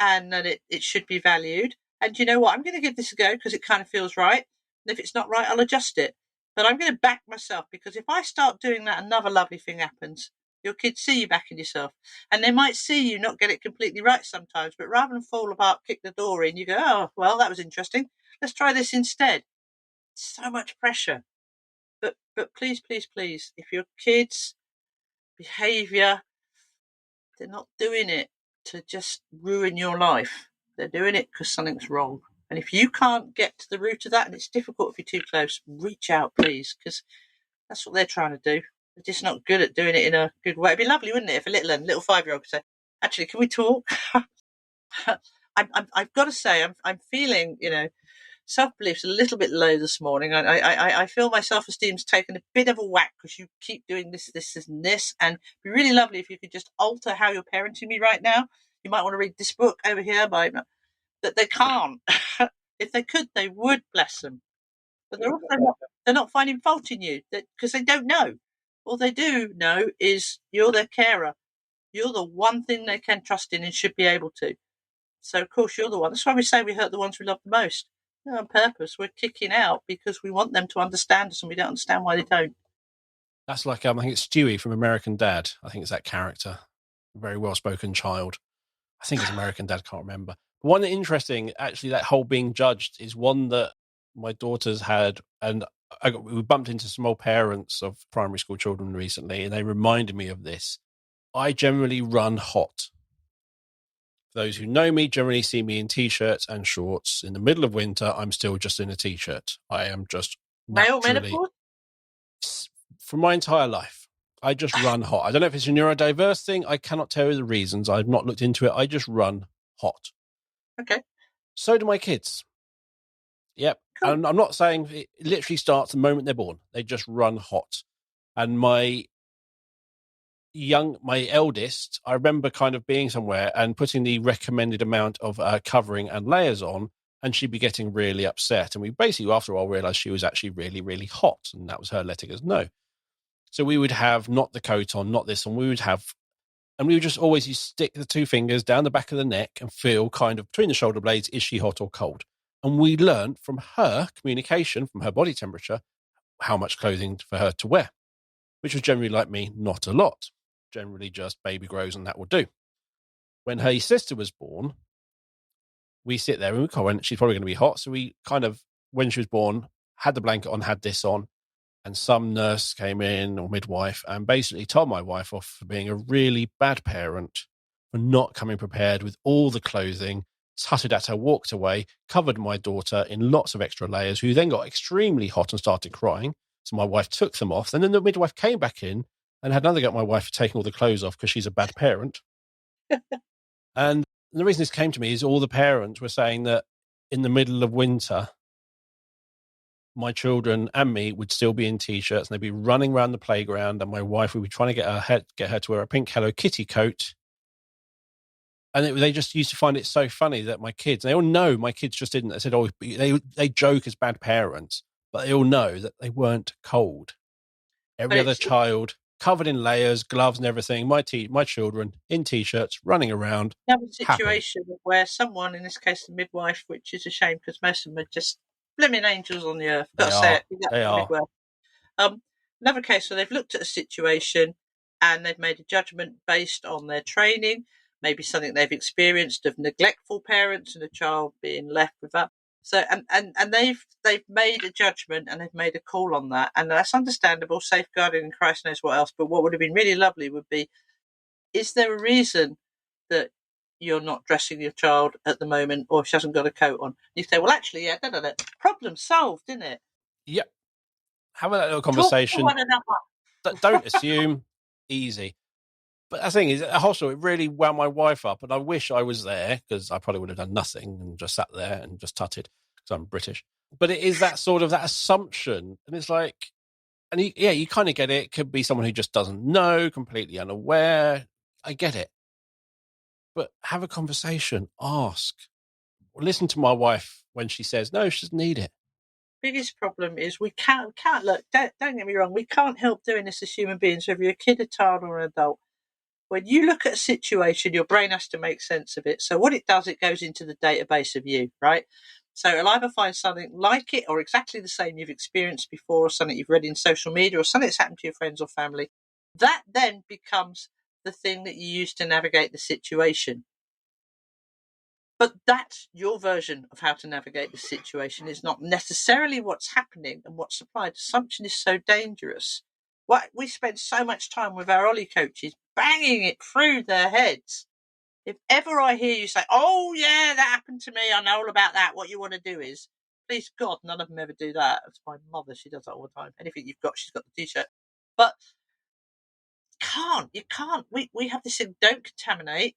and that it should be valued. And you know what? I'm going to give this a go because it kind of feels right. And if it's not right, I'll adjust it. But I'm going to back myself, because if I start doing that, another lovely thing happens. Your kids see you backing yourself, and they might see you not get it completely right sometimes, but rather than fall apart, kick the door in, you go, oh, well, that was interesting. Let's try this instead. So much pressure. But please, please, please, if your kids' behaviour, they're not doing it to just ruin your life. They're doing it because something's wrong. And if you can't get to the root of that, and it's difficult if you're too close, reach out, please, because that's what they're trying to do. They're just not good at doing it in a good way. It'd be lovely, wouldn't it, if a little 5-year-old could say, actually, can we talk? I've got to say, I'm feeling, self-belief's a little bit low this morning. I feel my self-esteem's taken a bit of a whack because you keep doing this, and this. And it'd be really lovely if you could just alter how you're parenting me right now. You might want to read this book over here that they can't. If they could, they would, bless them. But they're not finding fault in you because they don't know. All they do know is you're their carer. You're the one thing they can trust in and should be able to. So, of course, you're the one. That's why we say we hurt the ones we love the most. On purpose. We're kicking out because we want them to understand us, and we don't understand why they don't. That's like, I think it's Stewie from American Dad. I think it's that character. A very well-spoken child. I think it's American Dad, can't remember. One interesting, actually, that whole being judged is one that my daughters had, and we bumped into some old parents of primary school children recently, and they reminded me of this. I generally run hot. Those who know me generally see me in T-shirts and shorts. In the middle of winter, I'm still just in a T-shirt. I am just naturally... For my entire life, I just run hot. I don't know if it's a neurodiverse thing. I cannot tell you the reasons. I've not looked into it. I just run hot. Okay. So do my kids. Yep. Cool. And I'm not saying it literally starts the moment they're born. They just run hot. And my eldest, I remember kind of being somewhere and putting the recommended amount of covering and layers on, and she'd be getting really upset. And we basically, after a while, realized she was actually really, really hot. And that was her letting us know. So we would have not the coat on, not this, and we would just always stick the 2 fingers down the back of the neck and feel kind of between the shoulder blades, is she hot or cold? And we learned from her communication, from her body temperature, how much clothing for her to wear, which was generally, like me, not a lot. Generally just baby grows and that will do. When her sister was born, we sit there and we comment, she's probably going to be hot. So we kind of, when she was born, had the blanket on, had this on, and some nurse came in, or midwife, and basically told my wife off for being a really bad parent, for not coming prepared with all the clothing, tutted at her, walked away, covered my daughter in lots of extra layers, who then got extremely hot and started crying. So my wife took them off. And then the midwife came back in and had another go at my wife for taking all the clothes off because she's a bad parent. And the reason this came to me is all the parents were saying that in the middle of winter, my children and me would still be in t-shirts and they'd be running around the playground, and my wife would be trying to get her to wear a pink Hello Kitty coat. And they just used to find it so funny that my kids, they all know my kids just didn't. They said, oh, they joke as bad parents, but they all know that they weren't cold. Every other child covered in layers, gloves and everything. My children in t-shirts running around. You have a situation where someone, in this case the midwife, which is a shame because most of them are just blimmin' angels on the earth. They are. Another case where they've looked at a situation and they've made a judgment based on their training, maybe something they've experienced of neglectful parents and a child being left with that. So and they've made a judgment and they've made a call on that, and that's understandable, safeguarding and Christ knows what else. But what would have been really lovely would be, is there a reason that you're not dressing your child at the moment, or she hasn't got a coat on? You say, well, actually, yeah, problem solved, isn't it? Yep. Have that little conversation. Talk to one another. Don't assume. Easy. But the thing is, at hospital, it really wound my wife up, and I wish I was there, because I probably would have done nothing and just sat there and just tutted, because I'm British. But it is that sort of that assumption, and it's like, and you kind of get it. It could be someone who just doesn't know, completely unaware. I get it. But have a conversation, ask, listen to my wife when she says, no, she doesn't need it. Biggest problem is we can't look, don't get me wrong, we can't help doing this as human beings, whether you're a kid, a child or an adult. When you look at a situation, your brain has to make sense of it. So what it does, it goes into the database of you, right? So it'll either find something like it or exactly the same you've experienced before, or something you've read in social media, or something that's happened to your friends or family. That then becomes the thing that you use to navigate the situation. But that's your version of how to navigate the situation. Is not necessarily what's happening and what's applied. Assumption is so dangerous. We spend so much time with our Ollie coaches banging it through their heads. If ever I hear you say, oh, yeah, that happened to me, I know all about that, what you want to do is, please God, none of them ever do that. It's my mother, she does that all the time. Anything you've got, she's got the T-shirt. But you can't. We have this thing, don't contaminate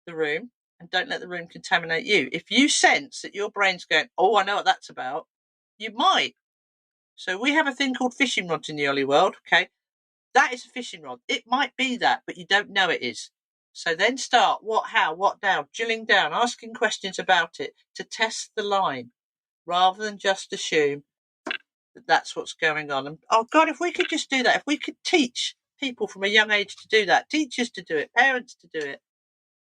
the room and don't let the room contaminate you. If you sense that your brain's going, oh, I know what that's about, you might. So we have a thing called fishing rods in the Ollie world, okay? That is a fishing rod. It might be that, but you don't know it is. So then start what, how, what down, drilling down, asking questions about it to test the line rather than just assume that that's what's going on. And oh God, if we could just do that, if we could teach people from a young age to do that, teachers to do it, parents to do it,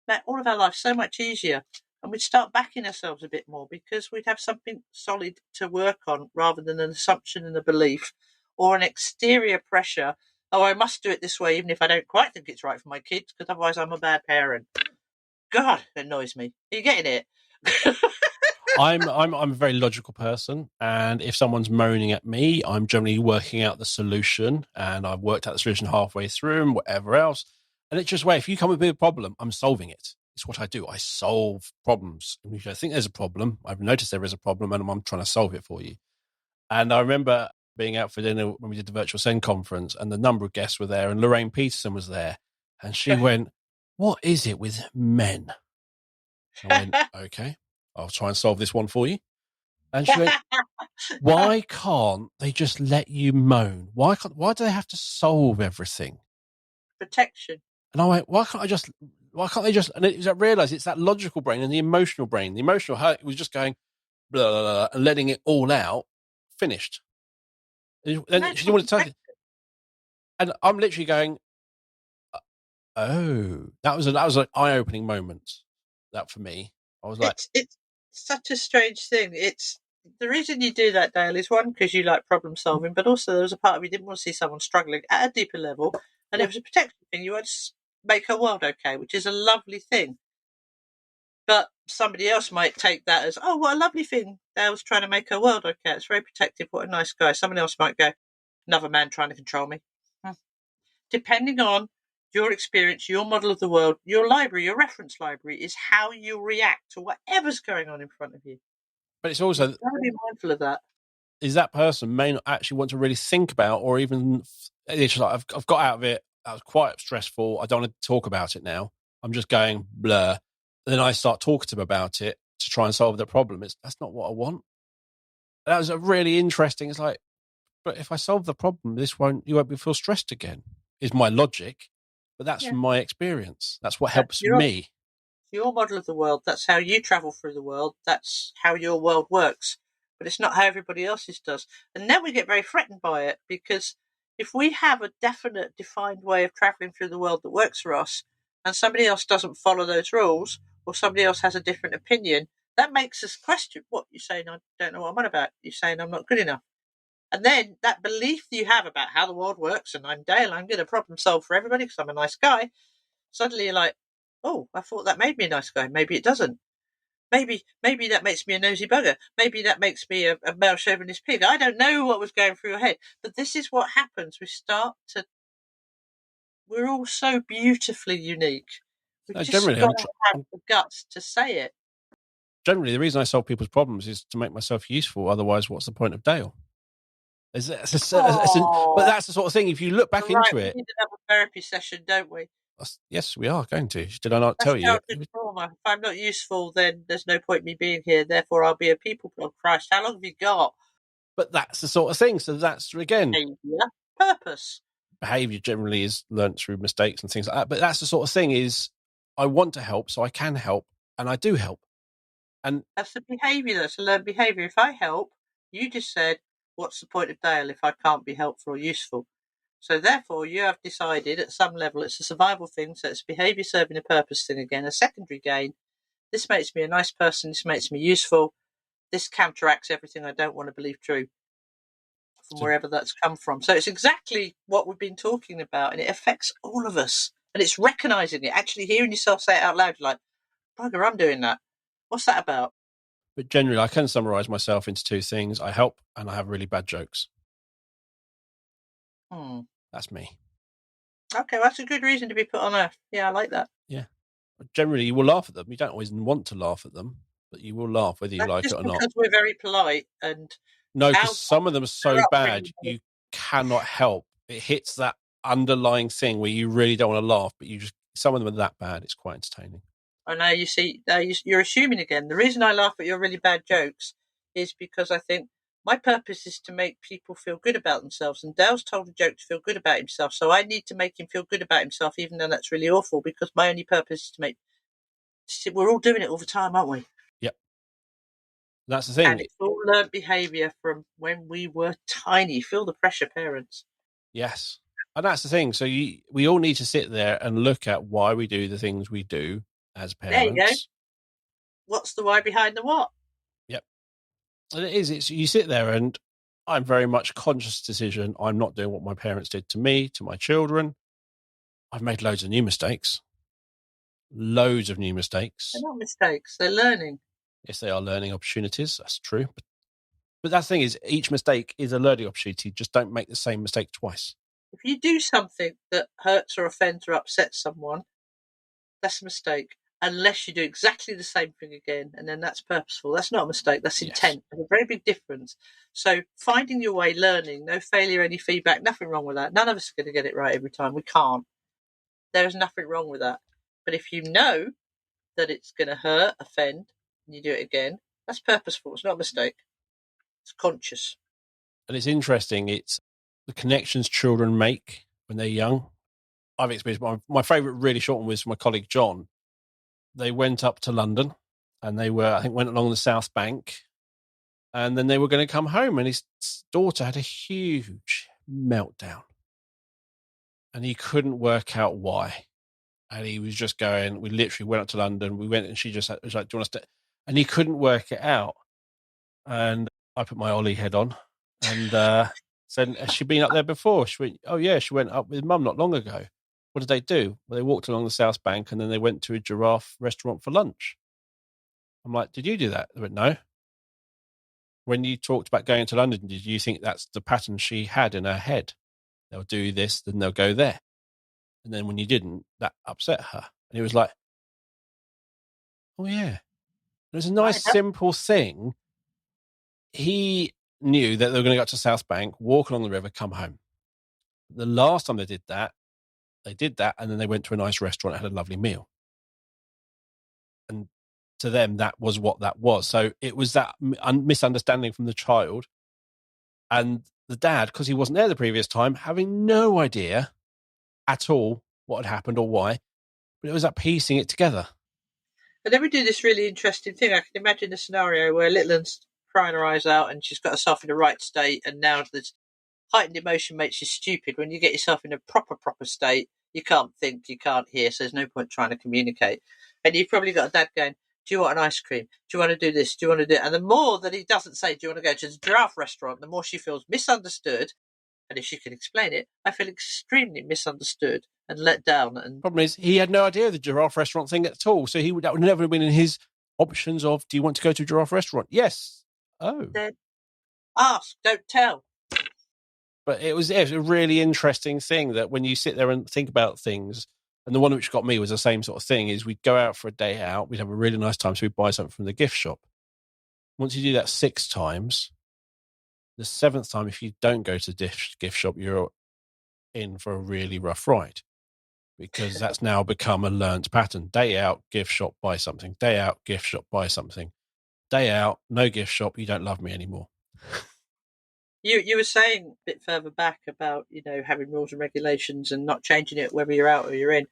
make all of our life so much easier. And we'd start backing ourselves a bit more because we'd have something solid to work on rather than an assumption and a belief or an exterior pressure. Oh, I must do it this way, even if I don't quite think it's right for my kids, because otherwise I'm a bad parent. God, it annoys me. Are you getting it? I'm a very logical person, and if someone's moaning at me, I'm generally working out the solution, and I've worked out the solution halfway through and whatever else. And it's just if you come up with a problem, I'm solving it. It's what I do. I solve problems. And if I think there's a problem, I've noticed there is a problem, and I'm trying to solve it for you. And I remember being out for dinner when we did the virtual Send conference, and the number of guests were there, and Lorraine Peterson was there, and she went, what is it with men? I went, okay, I'll try and solve this one for you. And she went, why can't they just let you moan? Why do they have to solve everything? Protection. And I went, why can't they just, and I realised it's that logical brain and the emotional brain. The emotional hurt was just going, blah, blah, blah, and letting it all out, finished. And she didn't want to tell you. And I'm literally going, oh, that was an eye-opening moment. That for me, I was like, it's such a strange thing. It's the reason you do that, Dale, is one, because you like problem solving, but also there was a part of you didn't want to see someone struggling at a deeper level, and it was a protection thing. You want to make her world okay, which is a lovely thing. But somebody else might take that as, oh, what a lovely thing. Dale's trying to make her world okay. It's very protective. What a nice guy. Someone else might go, another man trying to control me. Depending on your experience, your model of the world, your library, your reference library is how you react to whatever's going on in front of you. But it's also, you've got to be mindful of that. Is that person may not actually want to really think about, or even, it's like, I've got out of it. That was quite stressful. I don't want to talk about it now. I'm just going blur. Then I start talking to them about it to try and solve the problem. That's not what I want. That was a really interesting. It's like, but if I solve the problem, you won't feel stressed again. Is my logic, but that's from my experience. That's what That's helps me. your model of the world. That's how you travel through the world. That's how your world works. But it's not how everybody else's does. And then we get very threatened by it, because if we have a definite, defined way of traveling through the world that works for us, and somebody else doesn't follow those rules, or somebody else has a different opinion, that makes us question, what, you're saying I don't know what I'm on about. You're saying I'm not good enough. And then that belief you have about how the world works, and I'm Dale, I'm going to problem solve for everybody because I'm a nice guy, suddenly you're like, oh, I thought that made me a nice guy. Maybe it doesn't. Maybe that makes me a nosy bugger. Maybe that makes me a male chauvinist pig. I don't know what was going through your head. But this is what happens. We're all so beautifully unique. We've just Generally, got to have the guts to say it. Generally, the reason I solve people's problems is to make myself useful. Otherwise, what's the point of Dale? But that's the sort of thing. If you look back into it, we need another therapy session, don't we? Yes, we are going to. Did I not tell you? Trauma. If I'm not useful, then there's no point in me being here. Therefore, I'll be a people plug. Christ, how long have you got? But that's the sort of thing. So that's, again, behaviour, purpose. Behaviour generally is learnt through mistakes and things like that. But that's the sort of thing is, I want to help, so I can help, and I do help. And that's the behaviour. That's a learned behaviour. If I help, you just said, what's the point of Dale if I can't be helpful or useful? So therefore, you have decided at some level it's a survival thing, so it's behaviour serving a purpose thing again, a secondary gain. This makes me a nice person, this makes me useful, this counteracts everything I don't want to believe true from wherever that's come from. So it's exactly what we've been talking about, and it affects all of us. And it's recognising it, actually hearing yourself say it out loud, like, bugger, I'm doing that. What's that about? But generally, I can summarise myself into two things. I help, and I have really bad jokes. That's me. Okay, well, that's a good reason to be put on earth. Yeah, I like that. Yeah. But generally, you will laugh at them. You don't always want to laugh at them, but you will laugh whether you like it or not. Because we're very polite and... No, because some of them are so bad, you cannot help. It hits that underlying thing where you really don't want to laugh, but some of them are that bad. It's quite entertaining. I know, you see, you're assuming again. The reason I laugh at your really bad jokes is because I think my purpose is to make people feel good about themselves. And Dale's told a joke to feel good about himself. So I need to make him feel good about himself, even though that's really awful, because my only purpose is to make... We're all doing it all the time, aren't we? Yep. That's the thing. And it's all learned behaviour from when we were tiny. Feel the pressure, parents. Yes. And that's the thing. So we all need to sit there and look at why we do the things we do as parents. There you go. What's the why behind the what? Yep. And it's you sit there, and I'm very much conscious decision. I'm not doing what my parents did to me, to my children. I've made loads of new mistakes. Loads of new mistakes. They're not mistakes. They're learning. Yes, they are learning opportunities. That's true. But that thing is, each mistake is a learning opportunity. Just don't make the same mistake twice. If you do something that hurts or offends or upsets someone, that's a mistake. Unless you do exactly the same thing again, and then that's purposeful. That's not a mistake. That's intent. Yes. There's a very big difference. So finding your way, learning, no failure, any feedback, nothing wrong with that. None of us are going to get it right every time. We can't. There is nothing wrong with that. But if you know that it's going to hurt, offend, and you do it again, that's purposeful. It's not a mistake. It's conscious. And it's interesting. It's the connections children make when they're young. I've experienced my favourite really short one was from my colleague John. They went up to London, and they went along the South Bank, and then they were going to come home, and his daughter had a huge meltdown, and he couldn't work out why. And he was just going, we literally went up to London, we went, and she just was like, do you want us to? And he couldn't work it out. And I put my Ollie head on and said, has she been up there before? She went, oh yeah, she went up with Mum not long ago. What did they do? Well, they walked along the South Bank, and then they went to a giraffe restaurant for lunch. I'm like, did you do that? They went, no. When you talked about going to London, did you think that's the pattern she had in her head? They'll do this, then they'll go there. And then when you didn't, that upset her. And he was like, oh yeah. It was a nice, simple thing. He knew that they were going to go to South Bank, walk along the river, come home. The last time they did that, and then they went to a nice restaurant and had a lovely meal. And to them, that was what that was. So it was that misunderstanding from the child and the dad, because he wasn't there the previous time, having no idea at all what had happened or why. But it was that piecing it together. And then we do this really interesting thing. I can imagine a scenario where little one's crying her eyes out and she's got herself in the right state, and now this heightened emotion makes you stupid. When you get yourself in a proper state, you can't think, you can't hear, so there's no point trying to communicate. And you've probably got a dad going, do you want an ice cream? Do you want to do this? Do you want to do it? And the more that he doesn't say, do you want to go to the giraffe restaurant, the more she feels misunderstood. And if she can explain it, I feel extremely misunderstood and let down. And problem is, he had no idea of the giraffe restaurant thing at all. So that would never have been in his options of, do you want to go to a giraffe restaurant? Yes. Oh. Then ask, don't tell. But it was a really interesting thing that when you sit there and think about things, and the one which got me was the same sort of thing, is we'd go out for a day out, we'd have a really nice time, so we'd buy something from the gift shop. Once you do that 6 times, the 7th time, if you don't go to the gift shop, you're in for a really rough ride, because that's now become a learnt pattern. Day out, gift shop, buy something. Day out, gift shop, buy something. Day out, no gift shop, you don't love me anymore. You were saying a bit further back about, having rules and regulations and not changing it whether you're out or you're in.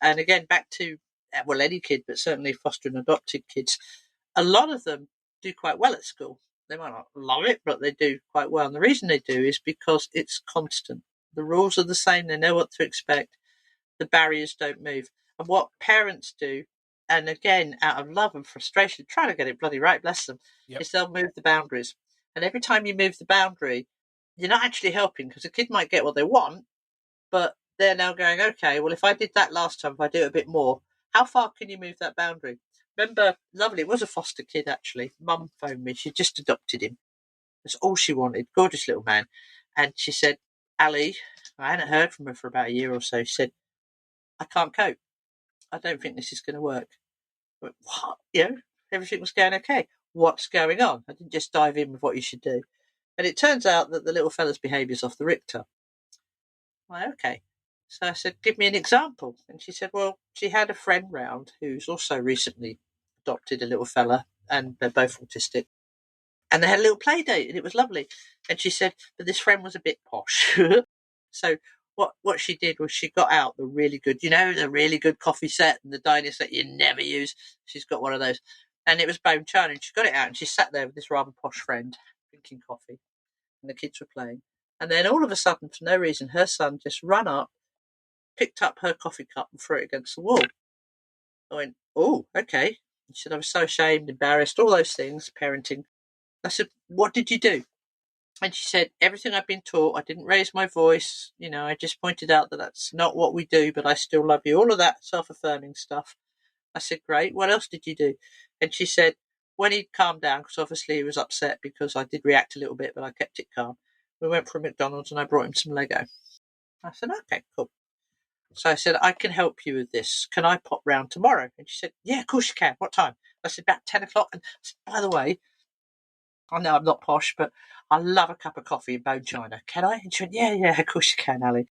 And again, back to, well, any kid, but certainly foster and adopted kids, a lot of them do quite well at school. They might not love it, but they do quite well. And the reason they do is because it's constant. The rules are the same. They know what to expect. The barriers don't move. And what parents do, and again, out of love and frustration, trying to get it bloody right, bless them, is they'll move the boundaries. And every time you move the boundary, you're not actually helping, because a kid might get what they want, but they're now going, okay, well, if I did that last time, if I do it a bit more, how far can you move that boundary? Remember, lovely, it was a foster kid, actually. Mum phoned me. She just adopted him. That's all she wanted. Gorgeous little man. And she said, Ali, I hadn't heard from her for about a year or so. She said, I can't cope. I don't think this is going to work. I went, what? Everything was going okay. What's going on? I didn't just dive in with what you should do. And it turns out that the little fella's behaviour's off the Richter. I'm like, okay. So I said, give me an example. And she said, well, she had a friend round who's also recently adopted a little fella, and they're both autistic. And they had a little play date, and it was lovely. And she said, but this friend was a bit posh. So what she did was she got out the really good, the really good coffee set and the dining set you never use. She's got one of those. And it was bone china, and she got it out, and she sat there with this rather posh friend drinking coffee, and the kids were playing. And then all of a sudden, for no reason, her son just ran up, picked up her coffee cup and threw it against the wall. I went, oh, okay. She said, I was so ashamed, embarrassed, all those things, parenting. I said, what did you do? And she said, everything I've been taught. I didn't raise my voice. I just pointed out that that's not what we do, but I still love you. All of that self-affirming stuff. I said, great. What else did you do? And she said, when he'd calmed down, because obviously he was upset because I did react a little bit, but I kept it calm. We went for a McDonald's and I brought him some Lego. I said, okay, cool. So I said, I can help you with this. Can I pop round tomorrow? And she said, yeah, of course you can. What time? I said, about 10 o'clock. And I said, by the way, I know I'm not posh, but I love a cup of coffee in bone china. Can I? And she went, yeah, of course you can, Ali.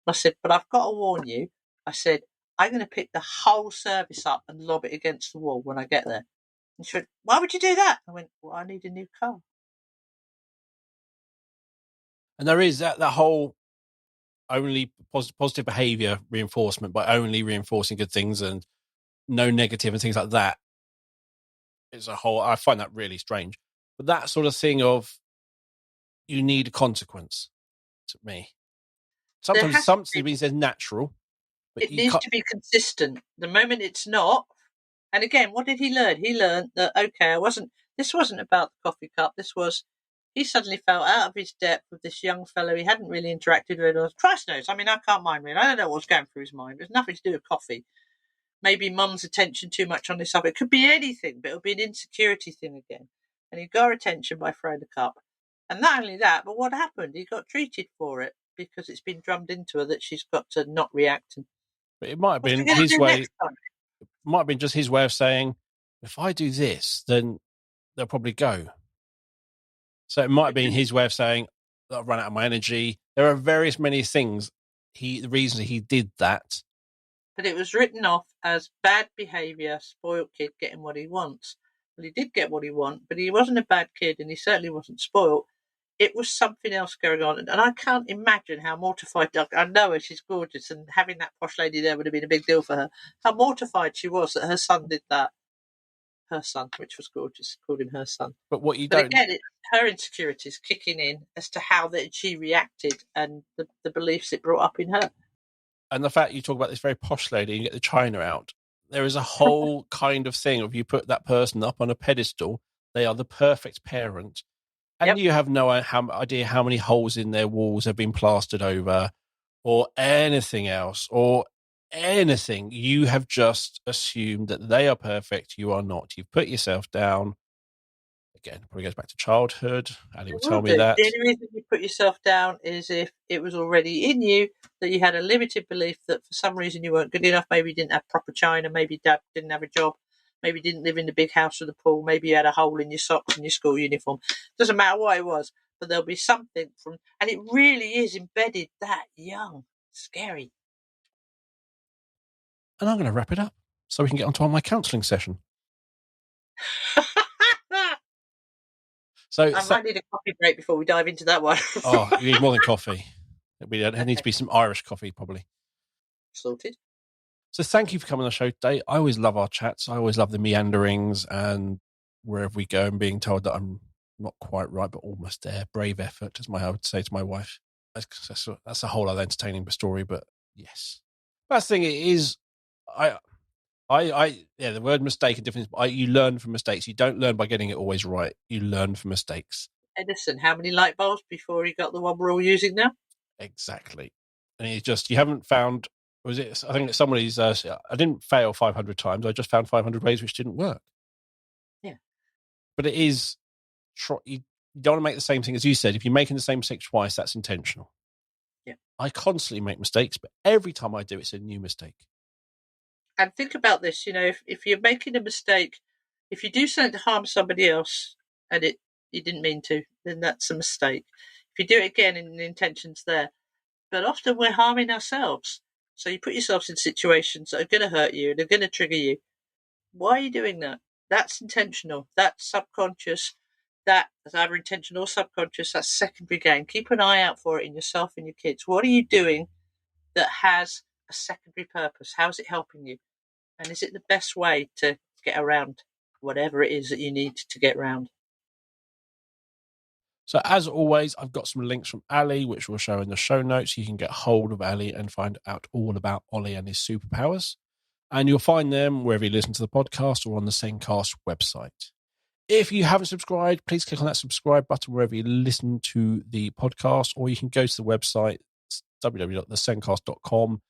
I said, but I've got to warn you. I said, I'm going to pick the whole service up and lob it against the wall when I get there. And she went, why would you do that? I went, well, I need a new car. And there is that whole only positive behaviour reinforcement by only reinforcing good things and no negative and things like that. It's a whole, I find that really strange. But that sort of thing of you need a consequence to me. Sometimes something means they're natural. But it needs to be consistent. The moment it's not, and again, what did he learn? He learned that, okay, this wasn't about the coffee cup. He suddenly felt out of his depth with this young fellow he hadn't really interacted with. Christ knows. I mean, I can't mind reading. I don't know what was going through his mind. There's nothing to do with coffee. Maybe mum's attention too much on this subject. It could be anything, but it'll be an insecurity thing again. And he got her attention by throwing the cup. And not only that, but what happened? He got treated for it because it's been drummed into her that she's got to not react. But it might have been his way. It might have been just his way of saying, if I do this, then they'll probably go. So it might have been his way of saying, I've run out of my energy. There are many things. The reasons he did that. but it was written off as bad behaviour, spoiled kid getting what he wants. Well, he did get what he wanted, but he wasn't a bad kid, and he certainly wasn't spoiled. It was something else going on, and I can't imagine how mortified. I know her; she's gorgeous, and having that posh lady there would have been a big deal for her. How mortified she was that her son did that. Her son, which was gorgeous, called him her son. But what you But don't, again, it's her insecurities kicking in as to how that she reacted and the beliefs it brought up in her. and the fact you talk about this very posh lady and you get the china out, there is a whole kind of thing of you put that person up on a pedestal, they are the perfect parent, and Yep. you have no idea how many holes in their walls have been plastered over or anything else or anything. You have just assumed that they are perfect. You are not. You've put yourself down. Again, probably goes back to childhood. Ali will tell me that. The only reason you put yourself down is if it was already in you that you had a limited belief that for some reason you weren't good enough. Maybe you didn't have proper china. Maybe dad didn't have a job. Maybe you didn't live in the big house with a pool. Maybe you had a hole in your socks and your school uniform. Doesn't matter what it was, but there'll be something from, and it really is embedded that young. Scary. And I'm going to wrap it up so we can get onto my counselling session. So I might need a coffee break before we dive into that one. Oh, you need more than coffee. It needs to be some Irish coffee, probably. Sorted. So thank you for coming on the show today. I always love our chats. I always love the meanderings and wherever we go and being told that I'm not quite right, but almost there. Brave effort, as I would say to my wife. That's a whole other entertaining story, but yes. That's the thing. It is, the word mistake and difference. You learn from mistakes. You don't learn by getting it always right. You learn from mistakes. Edison, how many light bulbs before he got the one we're all using now? Exactly. And it's just, you haven't found, I think somebody's, I didn't fail 500 times. I just found 500 ways which didn't work. Yeah. But it is, you don't want to make the same thing as you said. If you're making the same mistake twice, that's intentional. Yeah. I constantly make mistakes, but every time I do, it's a new mistake. And think about this, if you're making a mistake, if you do something to harm somebody else and you didn't mean to, then that's a mistake. If you do it again and the intention's there, but often we're harming ourselves. So you put yourselves in situations that are going to hurt you and are going to trigger you. Why are you doing that? That's intentional. That's subconscious. That is either intentional or subconscious. That's secondary gain. Keep an eye out for it in yourself and your kids. What are you doing that has a secondary purpose? How is it helping you? And is it the best way to get around whatever it is that you need to get around? So as always, I've got some links from Ali, which we'll show in the show notes. You can get hold of Ali and find out all about Ollie and his superpowers. And you'll find them wherever you listen to the podcast or on the Sendcast website. If you haven't subscribed, please click on that subscribe button wherever you listen to the podcast, or you can go to the website, www.thesendcast.com.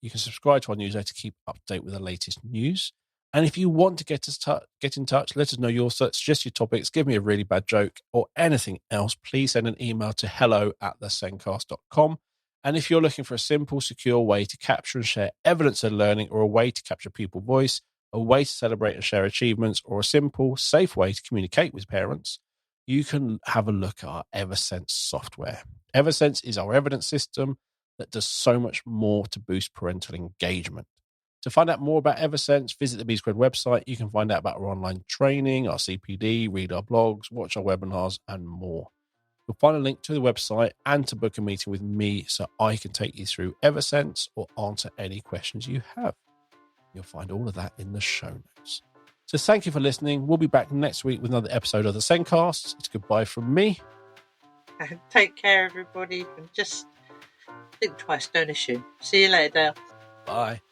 You can subscribe to our newsletter to keep up to date with the latest news. And if you want to get in touch, let us know your thoughts, suggest your topics, give me a really bad joke or anything else, please send an email to hello@thesendcast.com. And if you're looking for a simple, secure way to capture and share evidence of learning, or a way to capture people's voice, a way to celebrate and share achievements, or a simple, safe way to communicate with parents, you can have a look at our Eversense software. Eversense is our evidence system that does so much more to boost parental engagement. To find out more about Eversense, visit the B Squared website. You can find out about our online training, our CPD, read our blogs, watch our webinars, and more. You'll find a link to the website and to book a meeting with me so I can take you through Eversense or answer any questions you have. You'll find all of that in the show notes. So thank you for listening. We'll be back next week with another episode of the Sendcast. It's goodbye from me. Take care, everybody, and just think twice, don't assume. See you later, Dale. Bye.